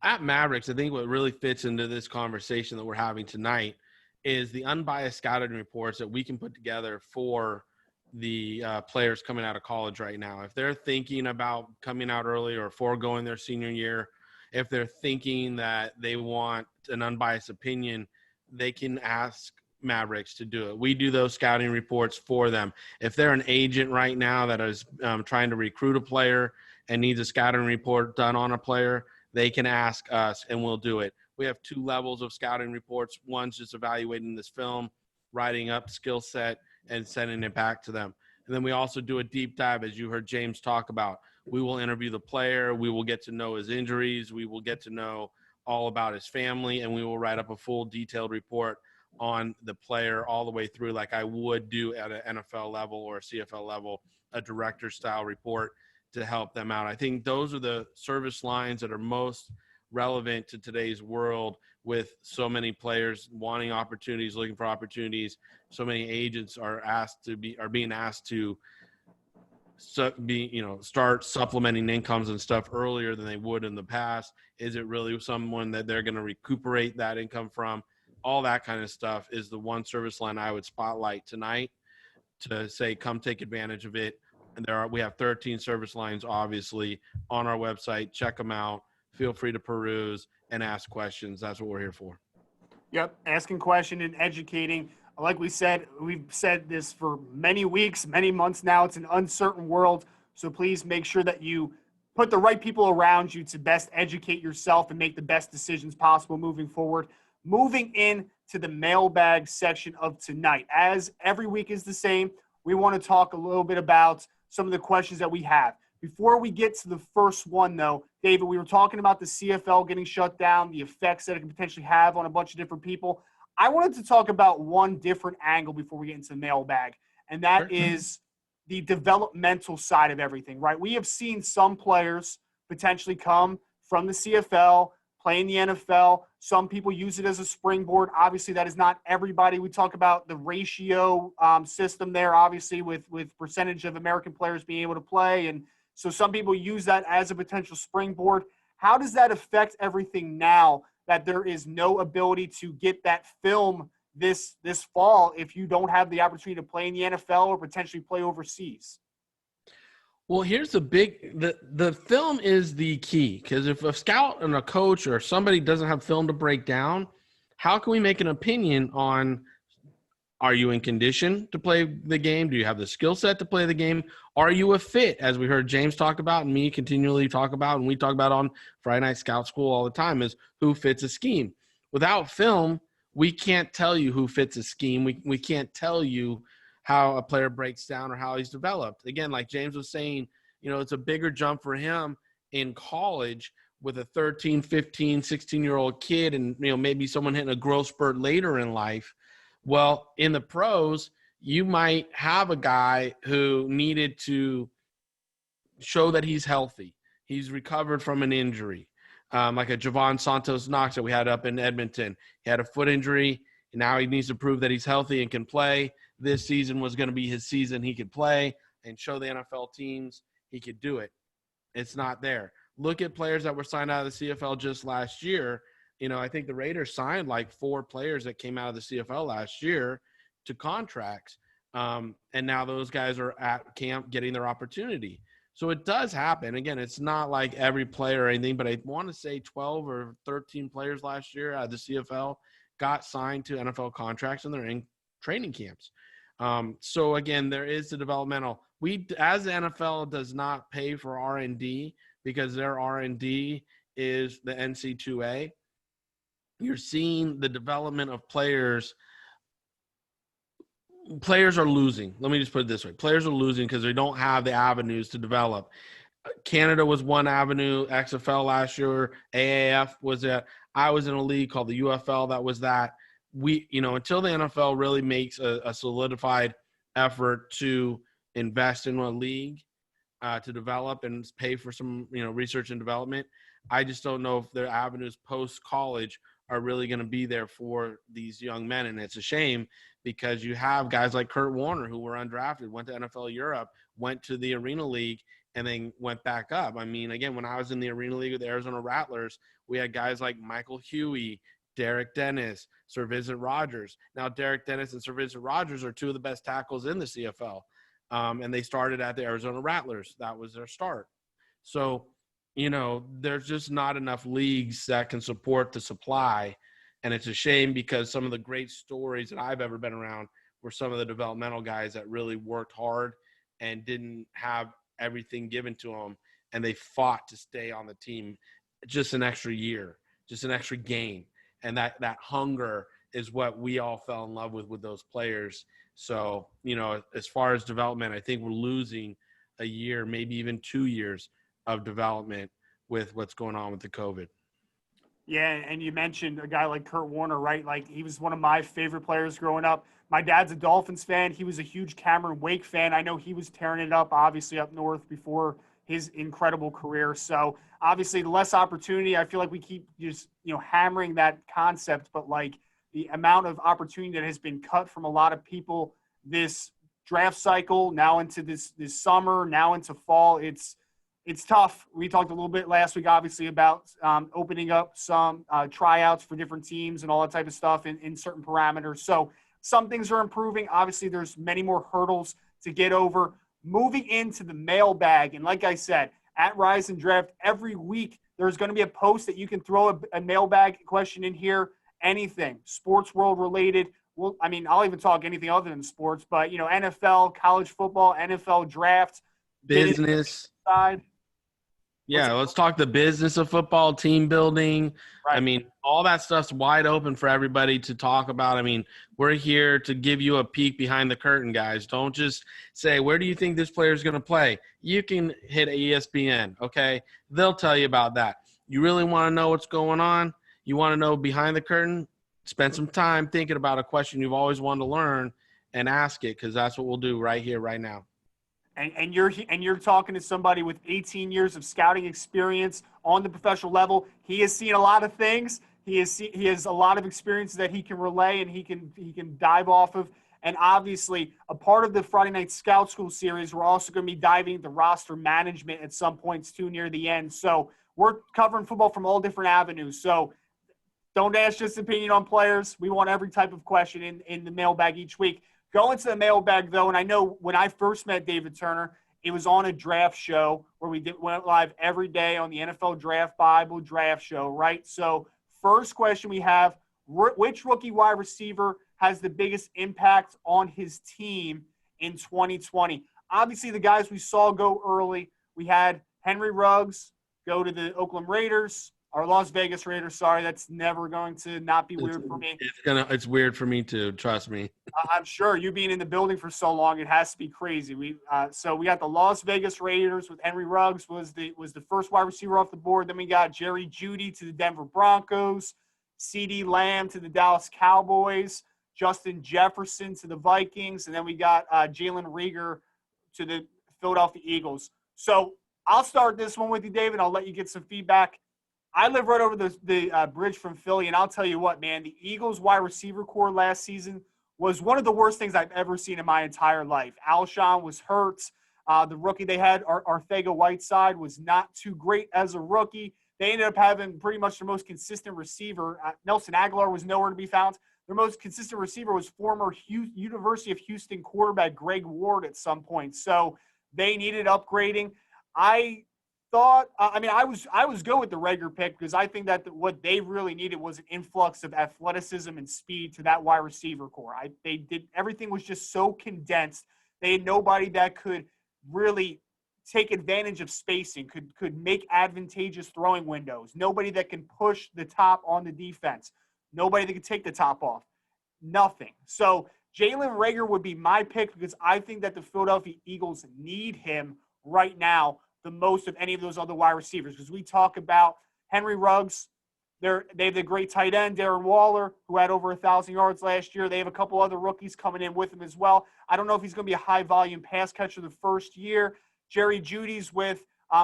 S2: At Mavericks, I think what really fits into this conversation that we're having tonight is the unbiased scouting reports that we can put together for the players coming out of college right now. If they're thinking about coming out early or foregoing their senior year, if they're thinking that they want an unbiased opinion, they can ask Mavericks to do it. We do those scouting reports for them. If they're an agent right now that is trying to recruit a player and needs a scouting report done on a player, they can ask us and we'll do it. We have two levels of scouting reports. One's just evaluating this film, writing up skill set, and sending it back to them. And then we also do a deep dive, as you heard James talk about. We will interview the player. We will get to know his injuries. We will get to know all about his family, and we will write up a full detailed report on the player all the way through, like I would do at an NFL level or a CFL level, a director-style report to help them out. I think those are the service lines that are most relevant to today's world, with so many players wanting opportunities, looking for opportunities. So many agents are being asked to start supplementing incomes and stuff earlier than they would in the past. Is it really someone that they're going to recuperate that income from? All that kind of stuff is the one service line I would spotlight tonight to say, come take advantage of it. And we have 13 service lines, obviously, on our website. Check them out. Feel free to peruse and ask questions. That's what we're here for.
S1: Yep, asking questions and educating. Like we said, we've said this for many weeks, many months now. It's an uncertain world, so please make sure that you put the right people around you to best educate yourself and make the best decisions possible moving forward. Moving in to the mailbag section of tonight. As every week is the same, we want to talk a little bit about some of the questions that we have. Before we get to the first one, though, David, we were talking about the CFL getting shut down, the effects that it can potentially have on a bunch of different people. I wanted to talk about one different angle before we get into the mailbag, and that is the developmental side of everything, right? We have seen some players potentially come from the CFL, play in the NFL. Some people use it as a springboard. Obviously, that is not everybody. We talk about the ratio system there, obviously, with percentage of American players being able to play. And so some people use that as a potential springboard. How does that affect everything now that there is no ability to get that film this fall if you don't have the opportunity to play in the NFL or potentially play overseas?
S2: Well, here's the film is the key, because if a scout and a coach or somebody doesn't have film to break down, how can we make an opinion on, are you in condition to play the game? Do you have the skill set to play the game? Are you a fit, as we heard James talk about and me continually talk about, and we talk about on Friday Night Scout School all the time, is who fits a scheme. Without film, we can't tell you who fits a scheme. We can't tell you how a player breaks down or how he's developed. Again, like James was saying, it's a bigger jump for him in college with a 13, 15, 16-year-old kid and, maybe someone hitting a growth spurt later in life. Well, in the pros, you might have a guy who needed to show that he's healthy. He's recovered from an injury, like a Javon Santos Knox that we had up in Edmonton. He had a foot injury, and now he needs to prove that he's healthy and can play. This season was going to be his season. He could play and show the NFL teams he could do it. It's not there. Look at players that were signed out of the CFL just last year. I think the Raiders signed like 4 players that came out of the CFL last year to contracts. And now those guys are at camp getting their opportunity. So it does happen. Again, it's not like every player or anything, but I want to say 12 or 13 players last year out of the CFL got signed to NFL contracts, and they're in training camps. So again, there is the developmental. We, as the NFL, does not pay for R&D because their R&D is the NC2A. You're seeing the development of players. Players are losing. Let me just put it this way. Players are losing because they don't have the avenues to develop. Canada was one avenue. XFL last year. AAF was it. I was in a league called the UFL. That was that. Until the NFL really makes a solidified effort to invest in a league to develop and pay for some, research and development, I just don't know if their avenues post-college are really going to be there for these young men. And it's a shame because you have guys like Kurt Warner who were undrafted, went to NFL Europe, went to the Arena League, and then went back up. I mean, again, when I was in the Arena League with the Arizona Rattlers, we had guys like Michael Huey, Derek Dennis, Sir Vincent Rogers. Now, Derek Dennis and Sir Vincent Rogers are 2 of the best tackles in the CFL. And they started at the Arizona Rattlers. That was their start. So, there's just not enough leagues that can support the supply. And it's a shame because some of the great stories that I've ever been around were some of the developmental guys that really worked hard and didn't have everything given to them. And they fought to stay on the team just an extra year, just an extra game. And that hunger is what we all fell in love with those players. So, as far as development, I think we're losing a year, maybe even 2 years of development with what's going on with the COVID.
S1: Yeah, and you mentioned a guy like Kurt Warner, right? Like, he was one of my favorite players growing up. My dad's a Dolphins fan. He was a huge Cameron Wake fan. I know he was tearing it up, obviously, up north before his incredible career. So, obviously, less opportunity. I feel like we keep just, hammering that concept, but, like, the amount of opportunity that has been cut from a lot of people this draft cycle, now into this summer, now into fall, it's tough. We talked a little bit last week, obviously, about opening up some tryouts for different teams and all that type of stuff in certain parameters. So some things are improving. Obviously, there's many more hurdles to get over. Moving into the mailbag, and like I said, at Rise and Draft, every week there's going to be a post that you can throw a mailbag question in here, anything, sports world related. Well, I mean, I'll even talk anything other than sports, but, NFL, college football, NFL draft.
S2: Business.
S1: Side.
S2: Yeah, let's talk the business of football, team building. I
S1: Right.
S2: mean, all that stuff's wide open for everybody to talk about. I mean, we're here to give you a peek behind the curtain, guys. Don't just say, where do you think this player is going to play? You can hit ESPN, okay? They'll tell you about that. You really want to know what's going on? You want to know behind the curtain? Spend some time thinking about a question you've always wanted to learn and ask it, because that's what we'll do right here, right now.
S1: And you're talking to somebody with 18 years of scouting experience on the professional level. He has seen a lot of things. He has a lot of experiences that he can relay and he can dive off of. And obviously, a part of the Friday Night Scout School series, we're also going to be diving into roster management at some points too near the end. So we're covering football from all different avenues. So don't ask just opinion on players. We want every type of question in the mailbag each week. Go into the mailbag, though, and I know when I first met David Turner, it was on a draft show where went live every day on the NFL Draft Bible draft show, right? So first question we have, which rookie wide receiver has the biggest impact on his team in 2020? Obviously, the guys we saw go early, we had Henry Ruggs go to the Oakland Raiders. Or Las Vegas Raiders, sorry, that's never going to not be weird for me.
S2: It's weird for me too, trust me.
S1: I'm sure you being in the building for so long, it has to be crazy. So we got the Las Vegas Raiders with Henry Ruggs was the first wide receiver off the board. Then we got Jerry Jeudy to the Denver Broncos, CeeDee Lamb to the Dallas Cowboys, Justin Jefferson to the Vikings, and then we got Jalen Reagor to the Philadelphia Eagles. So I'll start this one with you, David. I'll let you get some feedback. I live right over the bridge from Philly, and I'll tell you what, man, the Eagles wide receiver core last season was one of the worst things I've ever seen in my entire life. Alshon was hurt. The rookie they had, Arcega-Whiteside, was not too great as a rookie. They ended up having pretty much their most consistent receiver. Nelson Aguilar was nowhere to be found. Their most consistent receiver was former University of Houston quarterback Greg Ward at some point. So they needed upgrading. I was good with the Reagor pick because I think that what they really needed was an influx of athleticism and speed to that wide receiver core. Everything was just so condensed. They had nobody that could really take advantage of spacing, could make advantageous throwing windows. Nobody that can push the top on the defense. Nobody that can take the top off. Nothing. So Jalen Reagor would be my pick because I think that the Philadelphia Eagles need him right now the most of any of those other wide receivers, because we talk about Henry Ruggs. They have the great tight end, Darren Waller, who had over 1,000 yards last year. They have a couple other rookies coming in with him as well. I don't know if he's going to be a high-volume pass catcher the first year. Jerry Jeudy's with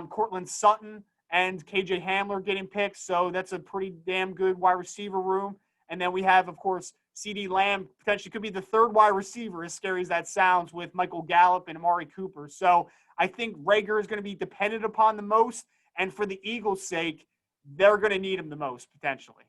S1: Cortland Sutton and KJ Hamler getting picked, so that's a pretty damn good wide receiver room. And then we have, of course, CeeDee Lamb potentially could be the third wide receiver, as scary as that sounds, with Michael Gallup and Amari Cooper. So I think Reagor is going to be dependent upon the most, and for the Eagles' sake, they're going to need him the most potentially.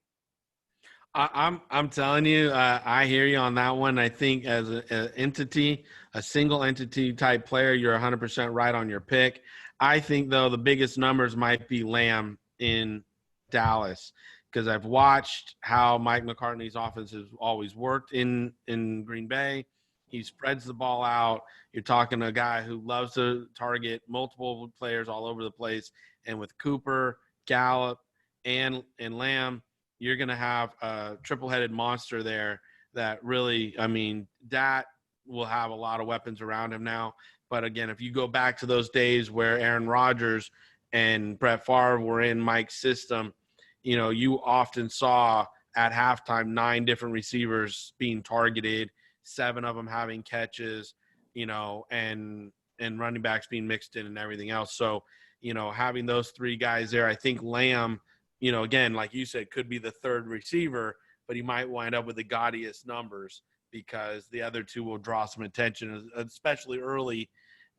S2: I'm telling you, I hear you on that one. I think as an entity, a single entity type player, you're 100% right on your pick. I think though the biggest numbers might be Lamb in Dallas, because I've watched how Mike McCartney's offense has always worked in Green Bay. He spreads the ball out. You're talking to a guy who loves to target multiple players all over the place. And with Cooper, Gallup, and Lamb, you're going to have a triple-headed monster there that really, I mean, that will have a lot of weapons around him now. But, again, if you go back to those days where Aaron Rodgers and Brett Favre were in Mike's system, you know, you often saw at halftime 9 different receivers being targeted, 7 of them having catches, you know, and running backs being mixed in and everything else. So, you know, having those 3 guys there, I think Lamb, you know, again, like you said, could be the third receiver, but he might wind up with the gaudiest numbers because the other 2 will draw some attention, especially early.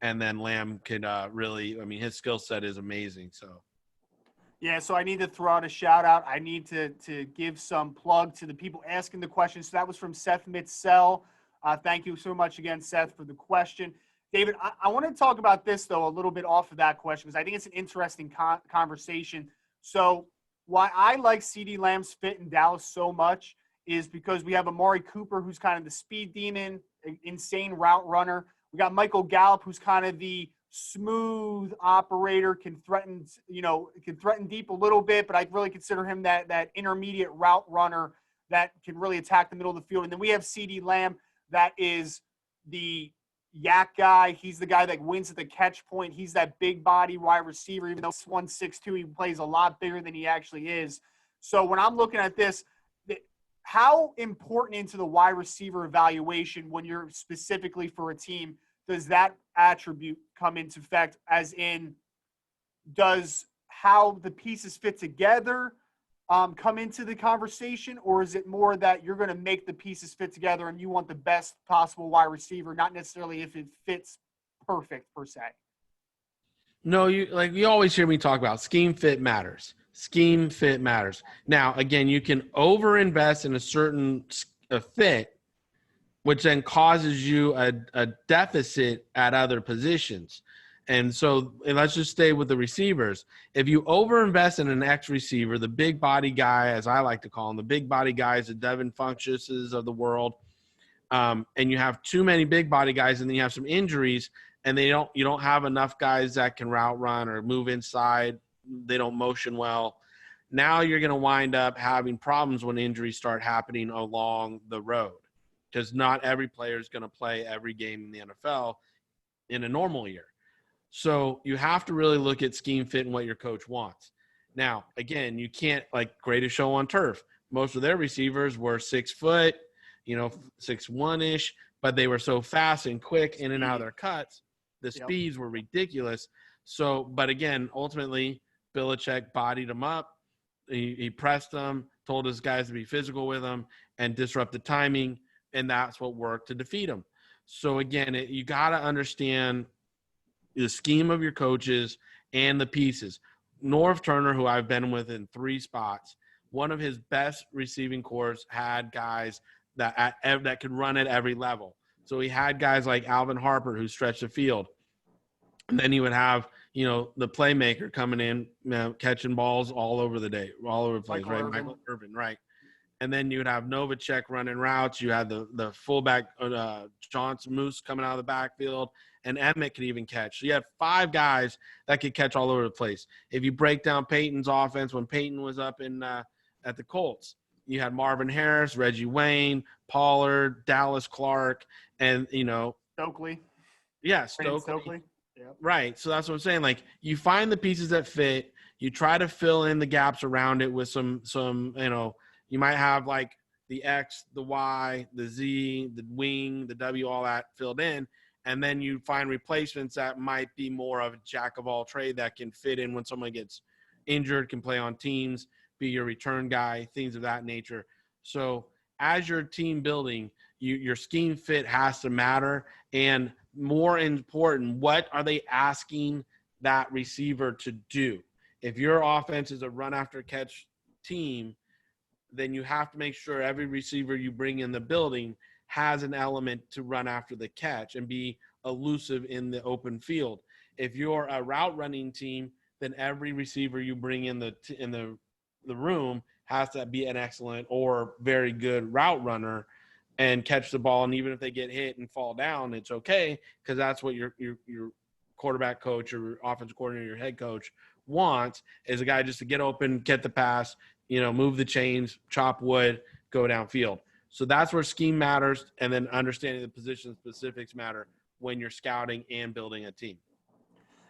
S2: And then Lamb can really, I mean, his skill set is amazing. So.
S1: Yeah, so I need to throw out a shout out. I need to give some plug to the people asking the questions. So that was from Seth Mitzel. Thank you so much again, Seth, for the question. David, I want to talk about this, though, a little bit off of that question, because I think it's an interesting conversation. So why I like CeeDee Lamb's fit in Dallas so much is because we have Amari Cooper, who's kind of the speed demon, insane route runner. We got Michael Gallup, who's kind of the smooth operator, can threaten deep a little bit, but I really consider him that intermediate route runner that can really attack the middle of the field. And then we have CeeDee Lamb, that is the yak guy. He's the guy that wins at the catch point. He's that big body wide receiver. Even though he's 162, he plays a lot bigger than he actually is. So when I'm looking at this, how important into the wide receiver evaluation when you're specifically for a team does that attribute come into effect, as in does how the pieces fit together come into the conversation, or is it more that you're going to make the pieces fit together and you want the best possible wide receiver, not necessarily if it fits perfect per se?
S2: No, you always hear me talk about scheme fit matters. Scheme fit matters. Now, again, you can overinvest in a certain fit, which then causes you a deficit at other positions. And so let's just stay with the receivers. If you overinvest in an X receiver, the big body guy, as I like to call him, the big body guys, the Devin Funchesses of the world, and you have too many big body guys, and then you have some injuries, and you don't have enough guys that can route run or move inside. They don't motion well. Now you're going to wind up having problems when injuries start happening along the road, because not every player is going to play every game in the NFL in a normal year. So you have to really look at scheme fit and what your coach wants. Now, again, you can't, like Greatest Show on Turf, most of their receivers were 6 foot, 6'1"-ish, but they were so fast and quick in and out of their cuts. The speeds were ridiculous. So, but again, ultimately, Belichick bodied him up. He pressed them, told his guys to be physical with him, and disrupt the timing, and that's what worked to defeat him. So again, you got to understand the scheme of your coaches and the pieces. Norv Turner, who I've been with in 3 spots, one of his best receiving corps had guys that could run at every level. So he had guys like Alvin Harper who stretched the field. And then he would have, the playmaker coming in, catching balls all over the place, right? Michael Irvin, right. And then you would have Novacek running routes. You had the fullback, Johnson Moose coming out of the backfield, and Emmett could even catch. So you had 5 guys that could catch all over the place. If you break down Peyton's offense, when Peyton was up at the Colts, you had Marvin Harris, Reggie Wayne, Pollard, Dallas Clark, and,
S1: Stokely.
S2: Yeah, Stokely.
S1: Yep.
S2: Right. So that's what I'm saying. Like, you find the pieces that fit. You try to fill in the gaps around it with some you might have like the X, the Y, the Z, the wing, the W, all that filled in. And then you find replacements that might be more of a jack of all trade that can fit in when someone gets injured, can play on teams, be your return guy, things of that nature. So as your team building, your scheme fit has to matter. And more important, what are they asking that receiver to do? If your offense is a run after catch team, then you have to make sure every receiver you bring in the building has an element to run after the catch and be elusive in the open field. If you're a route running team, then every receiver you bring in the room has to be an excellent or very good route runner and catch the ball. And even if they get hit and fall down, it's okay, because that's what your quarterback coach or offensive coordinator, your head coach wants, is a guy just to get open, get the pass, move the chains, chop wood, go downfield. So that's where scheme matters, and then understanding the position specifics matter when you're scouting and building a team.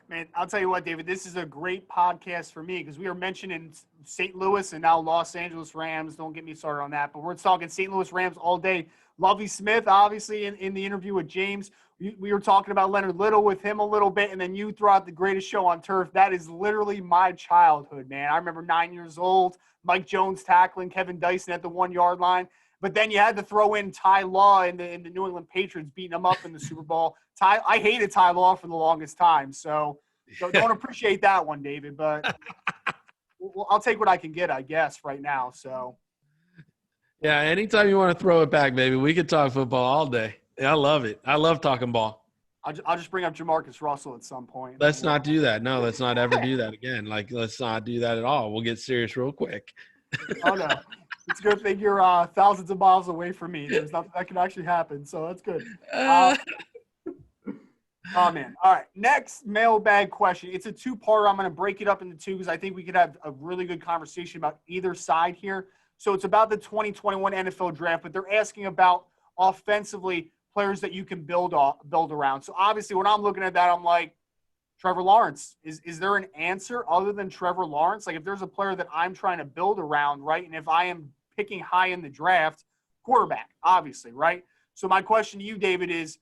S1: Man, I'll tell you what, David, this is a great podcast for me because we were mentioning St. Louis and now Los Angeles Rams. Don't get me started on that, but we're talking St. Louis Rams all day. Lovie Smith, obviously, in the interview with James. We were talking about Leonard Little with him a little bit, and then you throw out the Greatest Show on Turf. That is literally my childhood, man. I remember 9 years old, Mike Jones tackling Kevin Dyson at the 1-yard line. But then you had to throw in Ty Law in the New England Patriots beating them up in the Super Bowl. I hated Ty Law for the longest time, so don't appreciate that one, David. But I'll take what I can get, I guess, right now. So.
S2: Yeah, anytime you want to throw it back, baby, we could talk football all day. I love it. I love talking ball.
S1: I'll just bring up Jamarcus Russell at some point.
S2: Let's not do that. No, let's not ever do that again. Like, let's not do that at all. We'll get serious real quick.
S1: Oh, no. It's a good thing you're thousands of miles away from me. There's nothing that can actually happen, so that's good. Oh, man. All right. Next mailbag question. It's a two-parter. I'm going to break it up into two because I think we could have a really good conversation about either side here. So it's about the 2021 NFL draft, but they're asking about offensively players that you can build around. So obviously when I'm looking at that, I'm like, Trevor Lawrence. Is there an answer other than Trevor Lawrence? Like if there's a player that I'm trying to build around, right? And if I am picking high in the draft, quarterback, obviously, right? So my question to you, David, is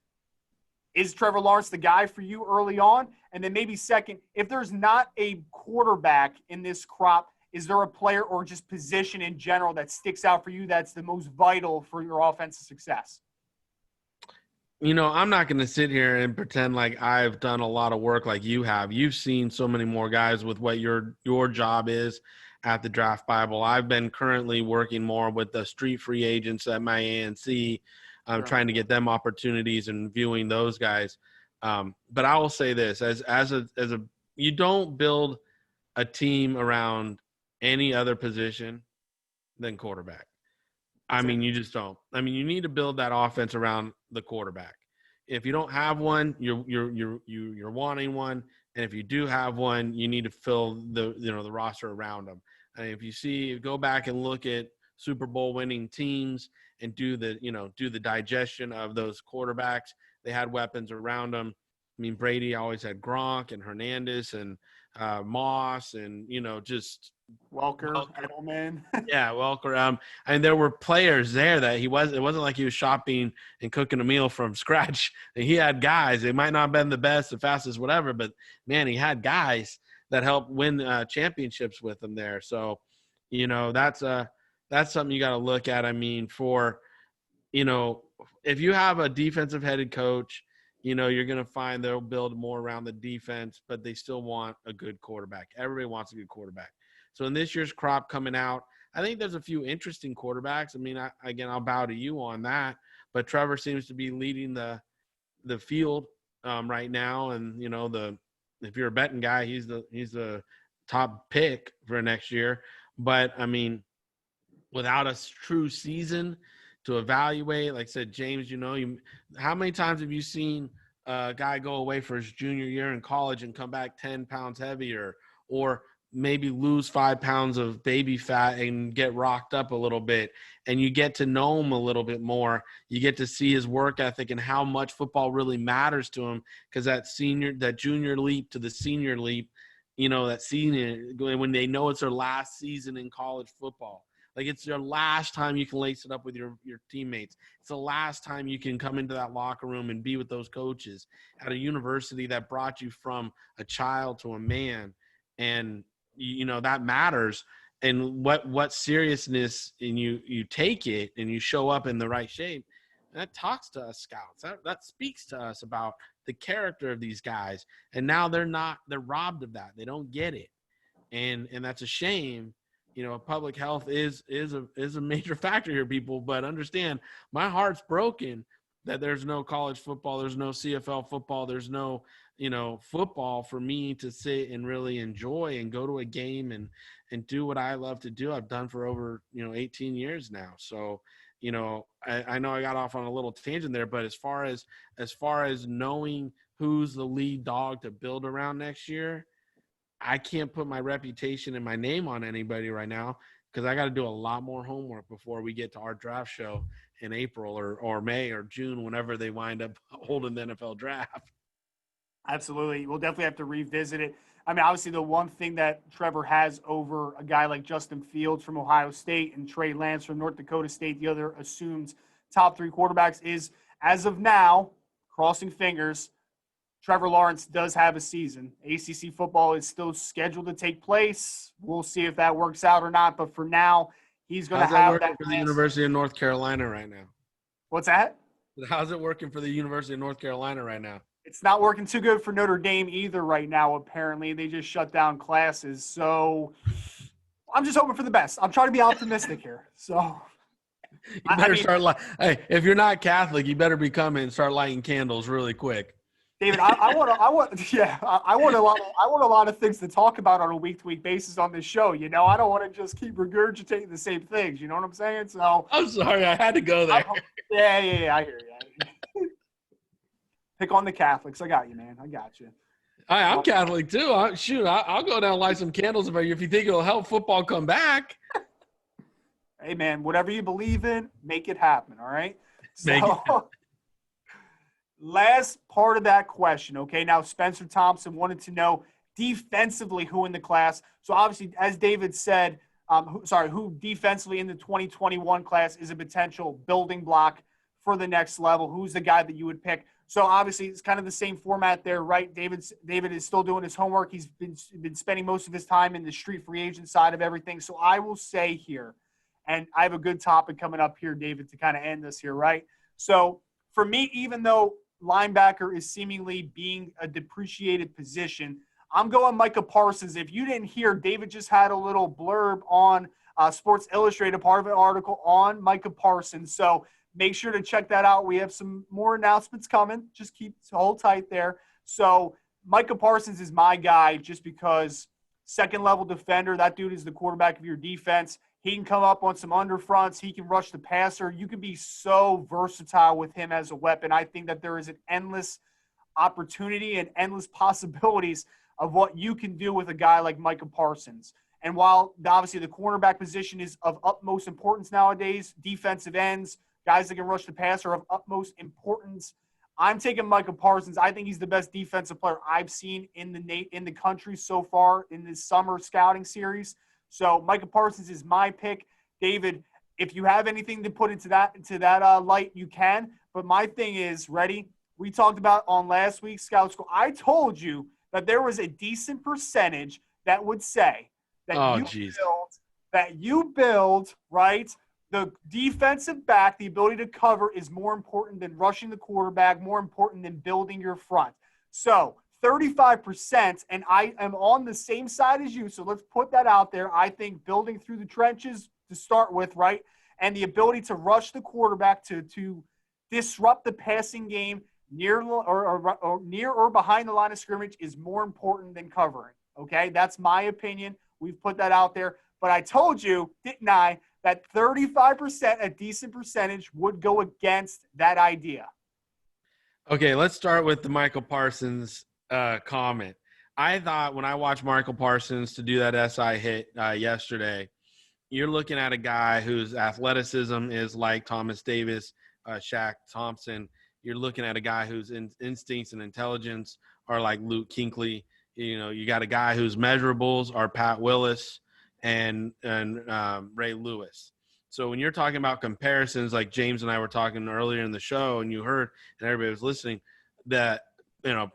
S1: Trevor Lawrence the guy for you early on? And then maybe second, if there's not a quarterback in this crop, is there a player or just position in general that sticks out for you that's the most vital for your offensive success?
S2: I'm not going to sit here and pretend like I've done a lot of work like you have. You've seen so many more guys with what your job is at the Draft Bible. I've been currently working more with the street free agents at my ANC, trying to get them opportunities and viewing those guys. But I will say this: you don't build a team around any other position than quarterback. I mean, you just don't. I mean, you need to build that offense around the quarterback. If you don't have one, you're wanting one, and if you do have one, you need to fill the roster around them. And if you go back and look at Super Bowl winning teams and do the digestion of those quarterbacks, they had weapons around them. I mean, Brady always had Gronk and Hernandez and Moss and just
S1: Welker, Edelman.
S2: Yeah, Welker. And there were players there that it wasn't like he was shopping and cooking a meal from scratch. He had guys. They might not have been the best, the fastest, whatever, but man, he had guys that helped win championships with him there. So, that's something you got to look at. I mean, if you have a defensive headed coach, you're going to find they'll build more around the defense, but they still want a good quarterback. Everybody wants a good quarterback. So in this year's crop coming out, I think there's a few interesting quarterbacks. I mean, I'll bow to you on that, but Trevor seems to be leading the field right now. And, if you're a betting guy, he's the top pick for next year. But I mean, without a true season to evaluate, like I said, James, how many times have you seen a guy go away for his junior year in college and come back 10 pounds heavier, or maybe lose 5 pounds of baby fat and get rocked up a little bit, and you get to know him a little bit more. You get to see his work ethic and how much football really matters to him, because that junior leap to the senior leap, that senior, when they know it's their last season in college football. Like, it's your last time you can lace it up with your teammates. It's the last time you can come into that locker room and be with those coaches at a university that brought you from a child to a man. And, that matters. And what seriousness, and you take it and you show up in the right shape. That talks to us scouts. That speaks to us about the character of these guys. And now they're robbed of that. They don't get it. And that's a shame. Public health is a major factor here, people, but understand, my heart's broken that there's no college football, there's no CFL football, there's no, football for me to sit and really enjoy and go to a game and do what I love to do. I've done for over, 18 years now. So, I know I got off on a little tangent there, but as far as knowing who's the lead dog to build around next year, I can't put my reputation and my name on anybody right now, because I got to do a lot more homework before we get to our draft show in April or May or June, whenever they wind up holding the NFL draft.
S1: Absolutely. We'll definitely have to revisit it. I mean, obviously, the one thing that Trevor has over a guy like Justin Fields from Ohio State and Trey Lance from North Dakota State, the other assumed top 3 quarterbacks, is, as of now, crossing fingers, Trevor Lawrence does have a season. ACC football is still scheduled to take place. We'll see if that works out or not. But for now, he's going to have that
S2: for the University of North Carolina right now.
S1: What's that?
S2: How's it working for the University of North Carolina right now?
S1: It's not working too good for Notre Dame either right now, apparently. They just shut down classes. So I'm just hoping for the best. I'm trying to be optimistic here. So
S2: you better hey, if you're not Catholic, you better be coming and start lighting candles really quick.
S1: David, I want a lot of things to talk about on a week-to-week basis on this show. I don't want to just keep regurgitating the same things. You know what I'm saying? So
S2: I'm sorry, I had to go there.
S1: Yeah, I hear you. Pick on the Catholics. I got you, man. I got you.
S2: I'm Catholic too. I'll go down and light some candles if you think it'll help football come back.
S1: Hey, man, whatever you believe in, make it happen, all right?
S2: Make it happen.
S1: Last part of that question, okay? Now, Spencer Thompson wanted to know defensively who in the class. So, obviously, as David said, who defensively in the 2021 class is a potential building block for the next level? Who's the guy that you would pick? So, obviously, it's kind of the same format there, right? David is still doing his homework. He's been spending most of his time in the street free agent side of everything. So, I will say here, and I have a good topic coming up here, David, to kind of end this here, right? So for me, even though linebacker is seemingly being a depreciated position, I'm going Micah Parsons. If you didn't hear, David just had a little blurb on Sports Illustrated, part of an article on Micah Parsons. So make sure to check that out. We have some more announcements coming. Just hold tight there. So Micah Parsons is my guy just because second-level defender. That dude is the quarterback of your defense. He can come up on some underfronts. He can rush the passer. You can be so versatile with him as a weapon. I think that there is an endless opportunity and endless possibilities of what you can do with a guy like Micah Parsons. And while obviously the cornerback position is of utmost importance nowadays, defensive ends, guys that can rush the passer are of utmost importance. I'm taking Micah Parsons. I think he's the best defensive player I've seen in the country so far in this summer scouting series. So Micah Parsons is my pick. David, if you have anything to put into that light, you can. But my thing is, ready? We talked about on last week's Scout School. I told you that there was a decent percentage that would say that you build, right? The defensive back, the ability to cover is more important than rushing the quarterback, more important than building your front. So 35%, and I am on the same side as you, so let's put that out there. I think building through the trenches to start with, right, and the ability to rush the quarterback to disrupt the passing game near or behind the line of scrimmage is more important than covering, okay? That's my opinion. We've put that out there. But I told you, didn't I, that 35%, a decent percentage, would go against that idea.
S2: Okay, let's start with the Michael Parsons comment. I thought when I watched Michael Parsons to do that SI hit yesterday, you're looking at a guy whose athleticism is like Thomas Davis, Shaq Thompson. You're looking at a guy whose instincts and intelligence are like Luke Kuechly. You know, you got a guy whose measurables are Pat Willis and Ray Lewis. So when you're talking about comparisons, like James and I were talking earlier in the show, and you heard, and everybody was listening, that, you know,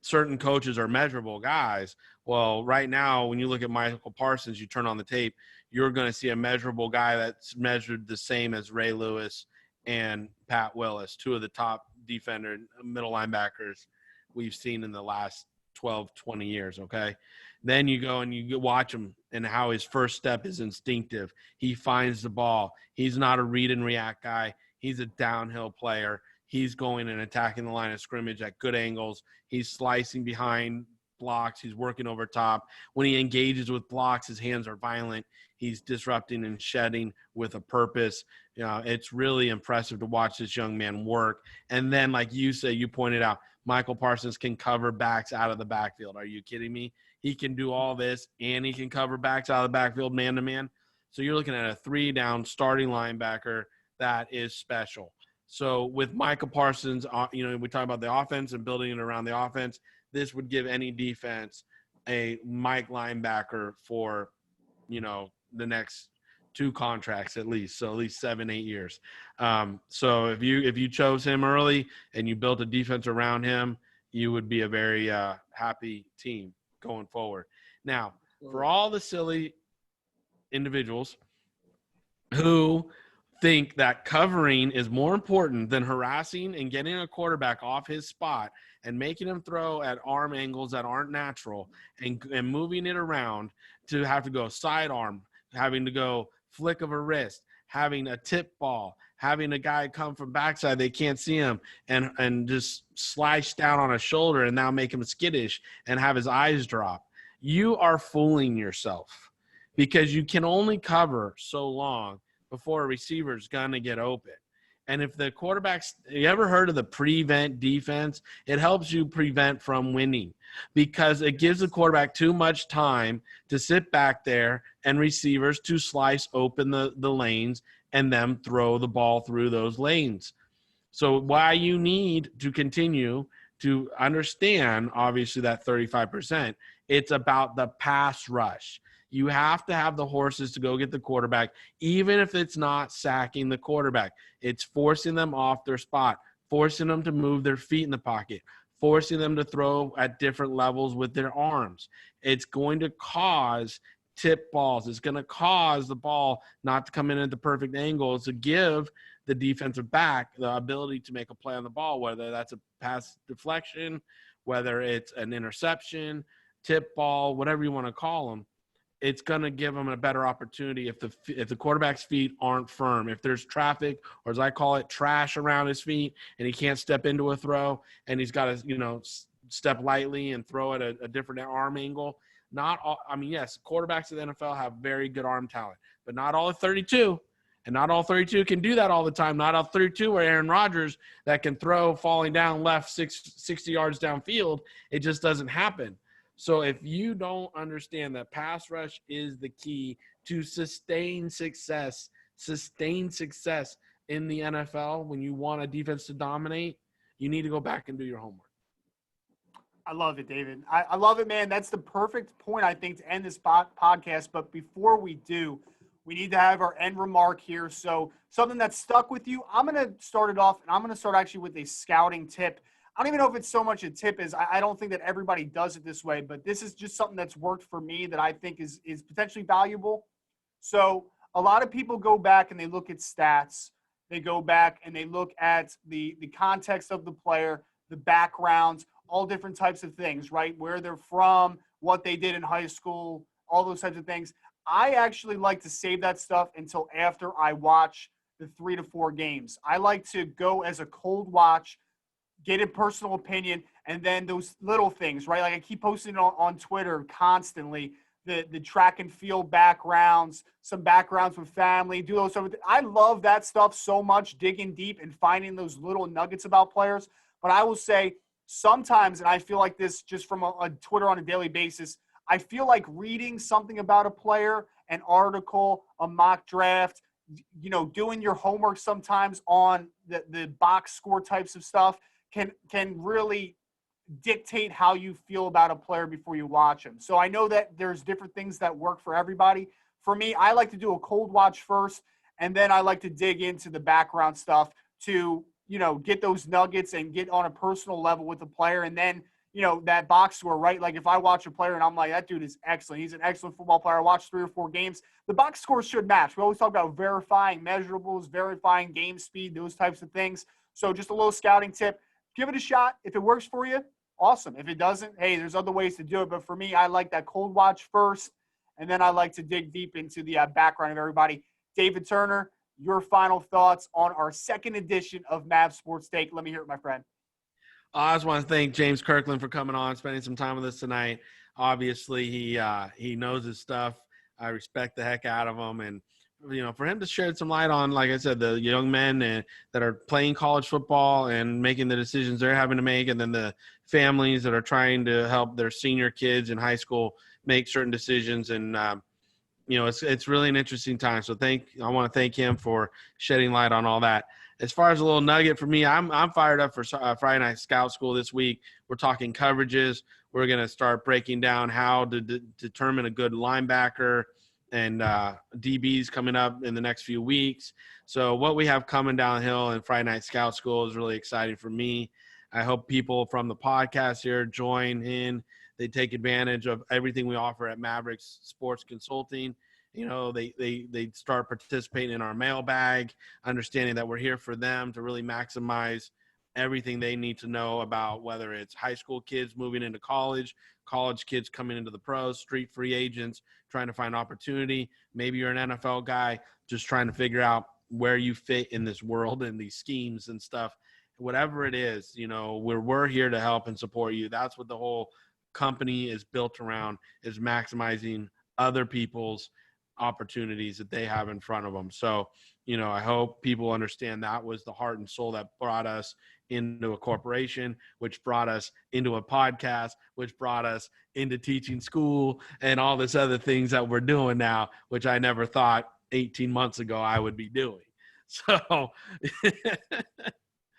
S2: certain coaches are measurable guys. Well, right now, when you look at Michael Parsons, you turn on the tape, you're going to see a measurable guy that's measured the same as Ray Lewis and Pat Willis, two of the top defender middle linebackers we've seen in the last 12, 20 years, okay? Then you go and you watch him and how his first step is instinctive. He finds the ball. He's not a read and react guy. He's a downhill player. He's going and attacking the line of scrimmage at good angles. He's slicing behind blocks. He's working over top. When he engages with blocks, his hands are violent. He's disrupting and shedding with a purpose. You know, it's really impressive to watch this young man work. And then, like you say, you pointed out, Michael Parsons can cover backs out of the backfield. Are you kidding me? He can do all this, and he can cover backs out of the backfield man-to-man. So you're looking at a 3-down starting linebacker that is special. So with Michael Parsons, you know, we talk about the offense and building it around the offense. This would give any defense a Mike linebacker for, you know, the next 2 contracts at least. So at least 7-8 years. So if you chose him early and you built a defense around him, you would be a very happy team going forward. Now, for all the silly individuals who think that covering is more important than harassing and getting a quarterback off his spot and making him throw at arm angles that aren't natural and moving it around to have to go sidearm, having to go flick of a wrist, having a tip ball, having a guy come from backside, they can't see him, and just slash down on a shoulder and now make him skittish and have his eyes drop. You are fooling yourself because you can only cover so long before a receiver is going to get open. And if the quarterbacks, you ever heard of the prevent defense? It helps you prevent from winning because it gives the quarterback too much time to sit back there and receivers to slice open the lanes and them throw the ball through those lanes. So why you need to continue to understand, obviously, that 35%, it's about the pass rush. You have to have the horses to go get the quarterback, even if it's not sacking the quarterback. It's forcing them off their spot, forcing them to move their feet in the pocket, forcing them to throw at different levels with their arms. It's going to cause tip balls. It's going to cause the ball not to come in at the perfect angle to give the defensive back the ability to make a play on the ball, whether that's a pass deflection, whether it's an interception, tip ball, whatever you want to call them. It's going to give them a better opportunity if the quarterback's feet aren't firm. If there's traffic, or as I call it, trash around his feet, and he can't step into a throw, and he's got to, step lightly and throw at a different arm angle. Yes, quarterbacks in the NFL have very good arm talent, but not all 32. And not all 32 can do that all the time. Not all 32 are Aaron Rodgers that can throw falling down left 60 yards downfield. It just doesn't happen. So if you don't understand that pass rush is the key to sustain success in the NFL when you want a defense to dominate, you need to go back and do your homework.
S1: I love it, David. I love it, man. That's the perfect point, I think, to end this podcast. But before we do, we need to have our end remark here. So something that stuck with you, I'm going to start it off, and I'm going to start actually with a scouting tip. I don't even know if it's so much a tip as I don't think that everybody does it this way, but this is just something that's worked for me that I think is potentially valuable. So a lot of people go back and they look at stats. They go back and they look at the context of the player, the backgrounds, all different types of things, right? Where they're from, what they did in high school, all those types of things. I actually like to save that stuff until after I watch the 3 to 4 games. I like to go as a cold watch, get a personal opinion, and then those little things, right? Like I keep posting on Twitter constantly, the track and field backgrounds, some backgrounds with family, do those stuff. I love that stuff so much, digging deep and finding those little nuggets about players. But I will say sometimes, and I feel like this just from a Twitter on a daily basis, I feel like reading something about a player, an article, a mock draft, doing your homework sometimes on the box score types of stuff can really dictate how you feel about a player before you watch him. So I know that there's different things that work for everybody. For me, I like to do a cold watch first, and then I like to dig into the background stuff to, get those nuggets and get on a personal level with the player. And then, that box score, right? Like if I watch a player and I'm like, that dude is excellent. He's an excellent football player. I watched 3 or 4 games. The box score should match. We always talk about verifying measurables, verifying game speed, those types of things. So just a little scouting tip. Give it a shot. If it works for you, awesome. If it doesn't, hey, there's other ways to do it. But for me, I like that cold watch first, and then I like to dig deep into the background of everybody. David Turner, your final thoughts on our second edition of Mavs Sports Take. Let me hear it, my friend.
S2: I just want to thank James Kirkland for coming on, spending some time with us tonight. Obviously, he knows his stuff. I respect the heck out of him, and for him to shed some light on, like I said, the young men that are playing college football and making the decisions they're having to make, and then the families that are trying to help their senior kids in high school make certain decisions. And, it's really an interesting time. So I want to thank him for shedding light on all that. As far as a little nugget for me, I'm fired up for Friday Night Scout School this week. We're talking coverages. We're going to start breaking down how to determine a good linebacker and DBs coming up in the next few weeks. So what we have coming downhill in Friday Night Scout School is really exciting for me. I hope people from the podcast here join in. They take advantage of everything we offer at Maverick Sports Consulting. They start participating in our mailbag, understanding that we're here for them to really maximize everything they need to know about, whether it's high school kids moving into college kids coming into the pros, street free agents trying to find opportunity. Maybe you're an NFL guy just trying to figure out where you fit in this world and these schemes and stuff. Whatever it is, we're here to help and support you. That's what the whole company is built around, is maximizing other people's opportunities that they have in front of them. So I hope people understand that was the heart and soul that brought us into a corporation, which brought us into a podcast, which brought us into teaching school and all this other things that we're doing now, which I never thought 18 months ago I would be doing. So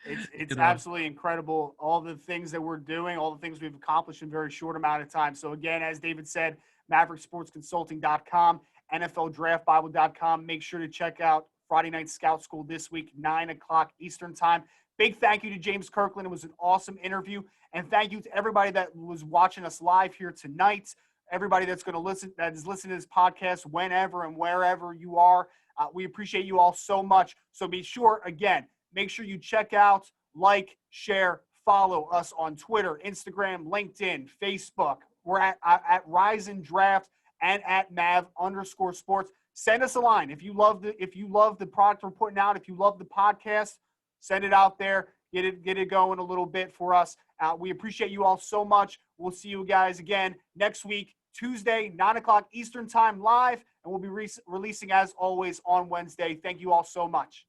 S1: it's absolutely incredible, all the things that we're doing, all the things we've accomplished in a very short amount of time. So again, as David said, MaverickSportsConsulting.com, NFLDraftBible.com. Make sure to check out Friday Night Scout School this week, 9 o'clock Eastern Time. Big thank you to James Kirkland. It was an awesome interview. And thank you to everybody that was watching us live here tonight, everybody that's going to listen, that is listening to this podcast whenever and wherever you are. We appreciate you all so much. So be sure, again, make sure you check out, like, share, follow us on Twitter, Instagram, LinkedIn, Facebook. We're at Rise and Draft and at Mav_sports. Send us a line. If you love the product we're putting out, if you love the podcast, send it out there. Get it going a little bit for us. We appreciate you all so much. We'll see you guys again next week, Tuesday, 9 o'clock Eastern Time live, and we'll be releasing as always on Wednesday. Thank you all so much.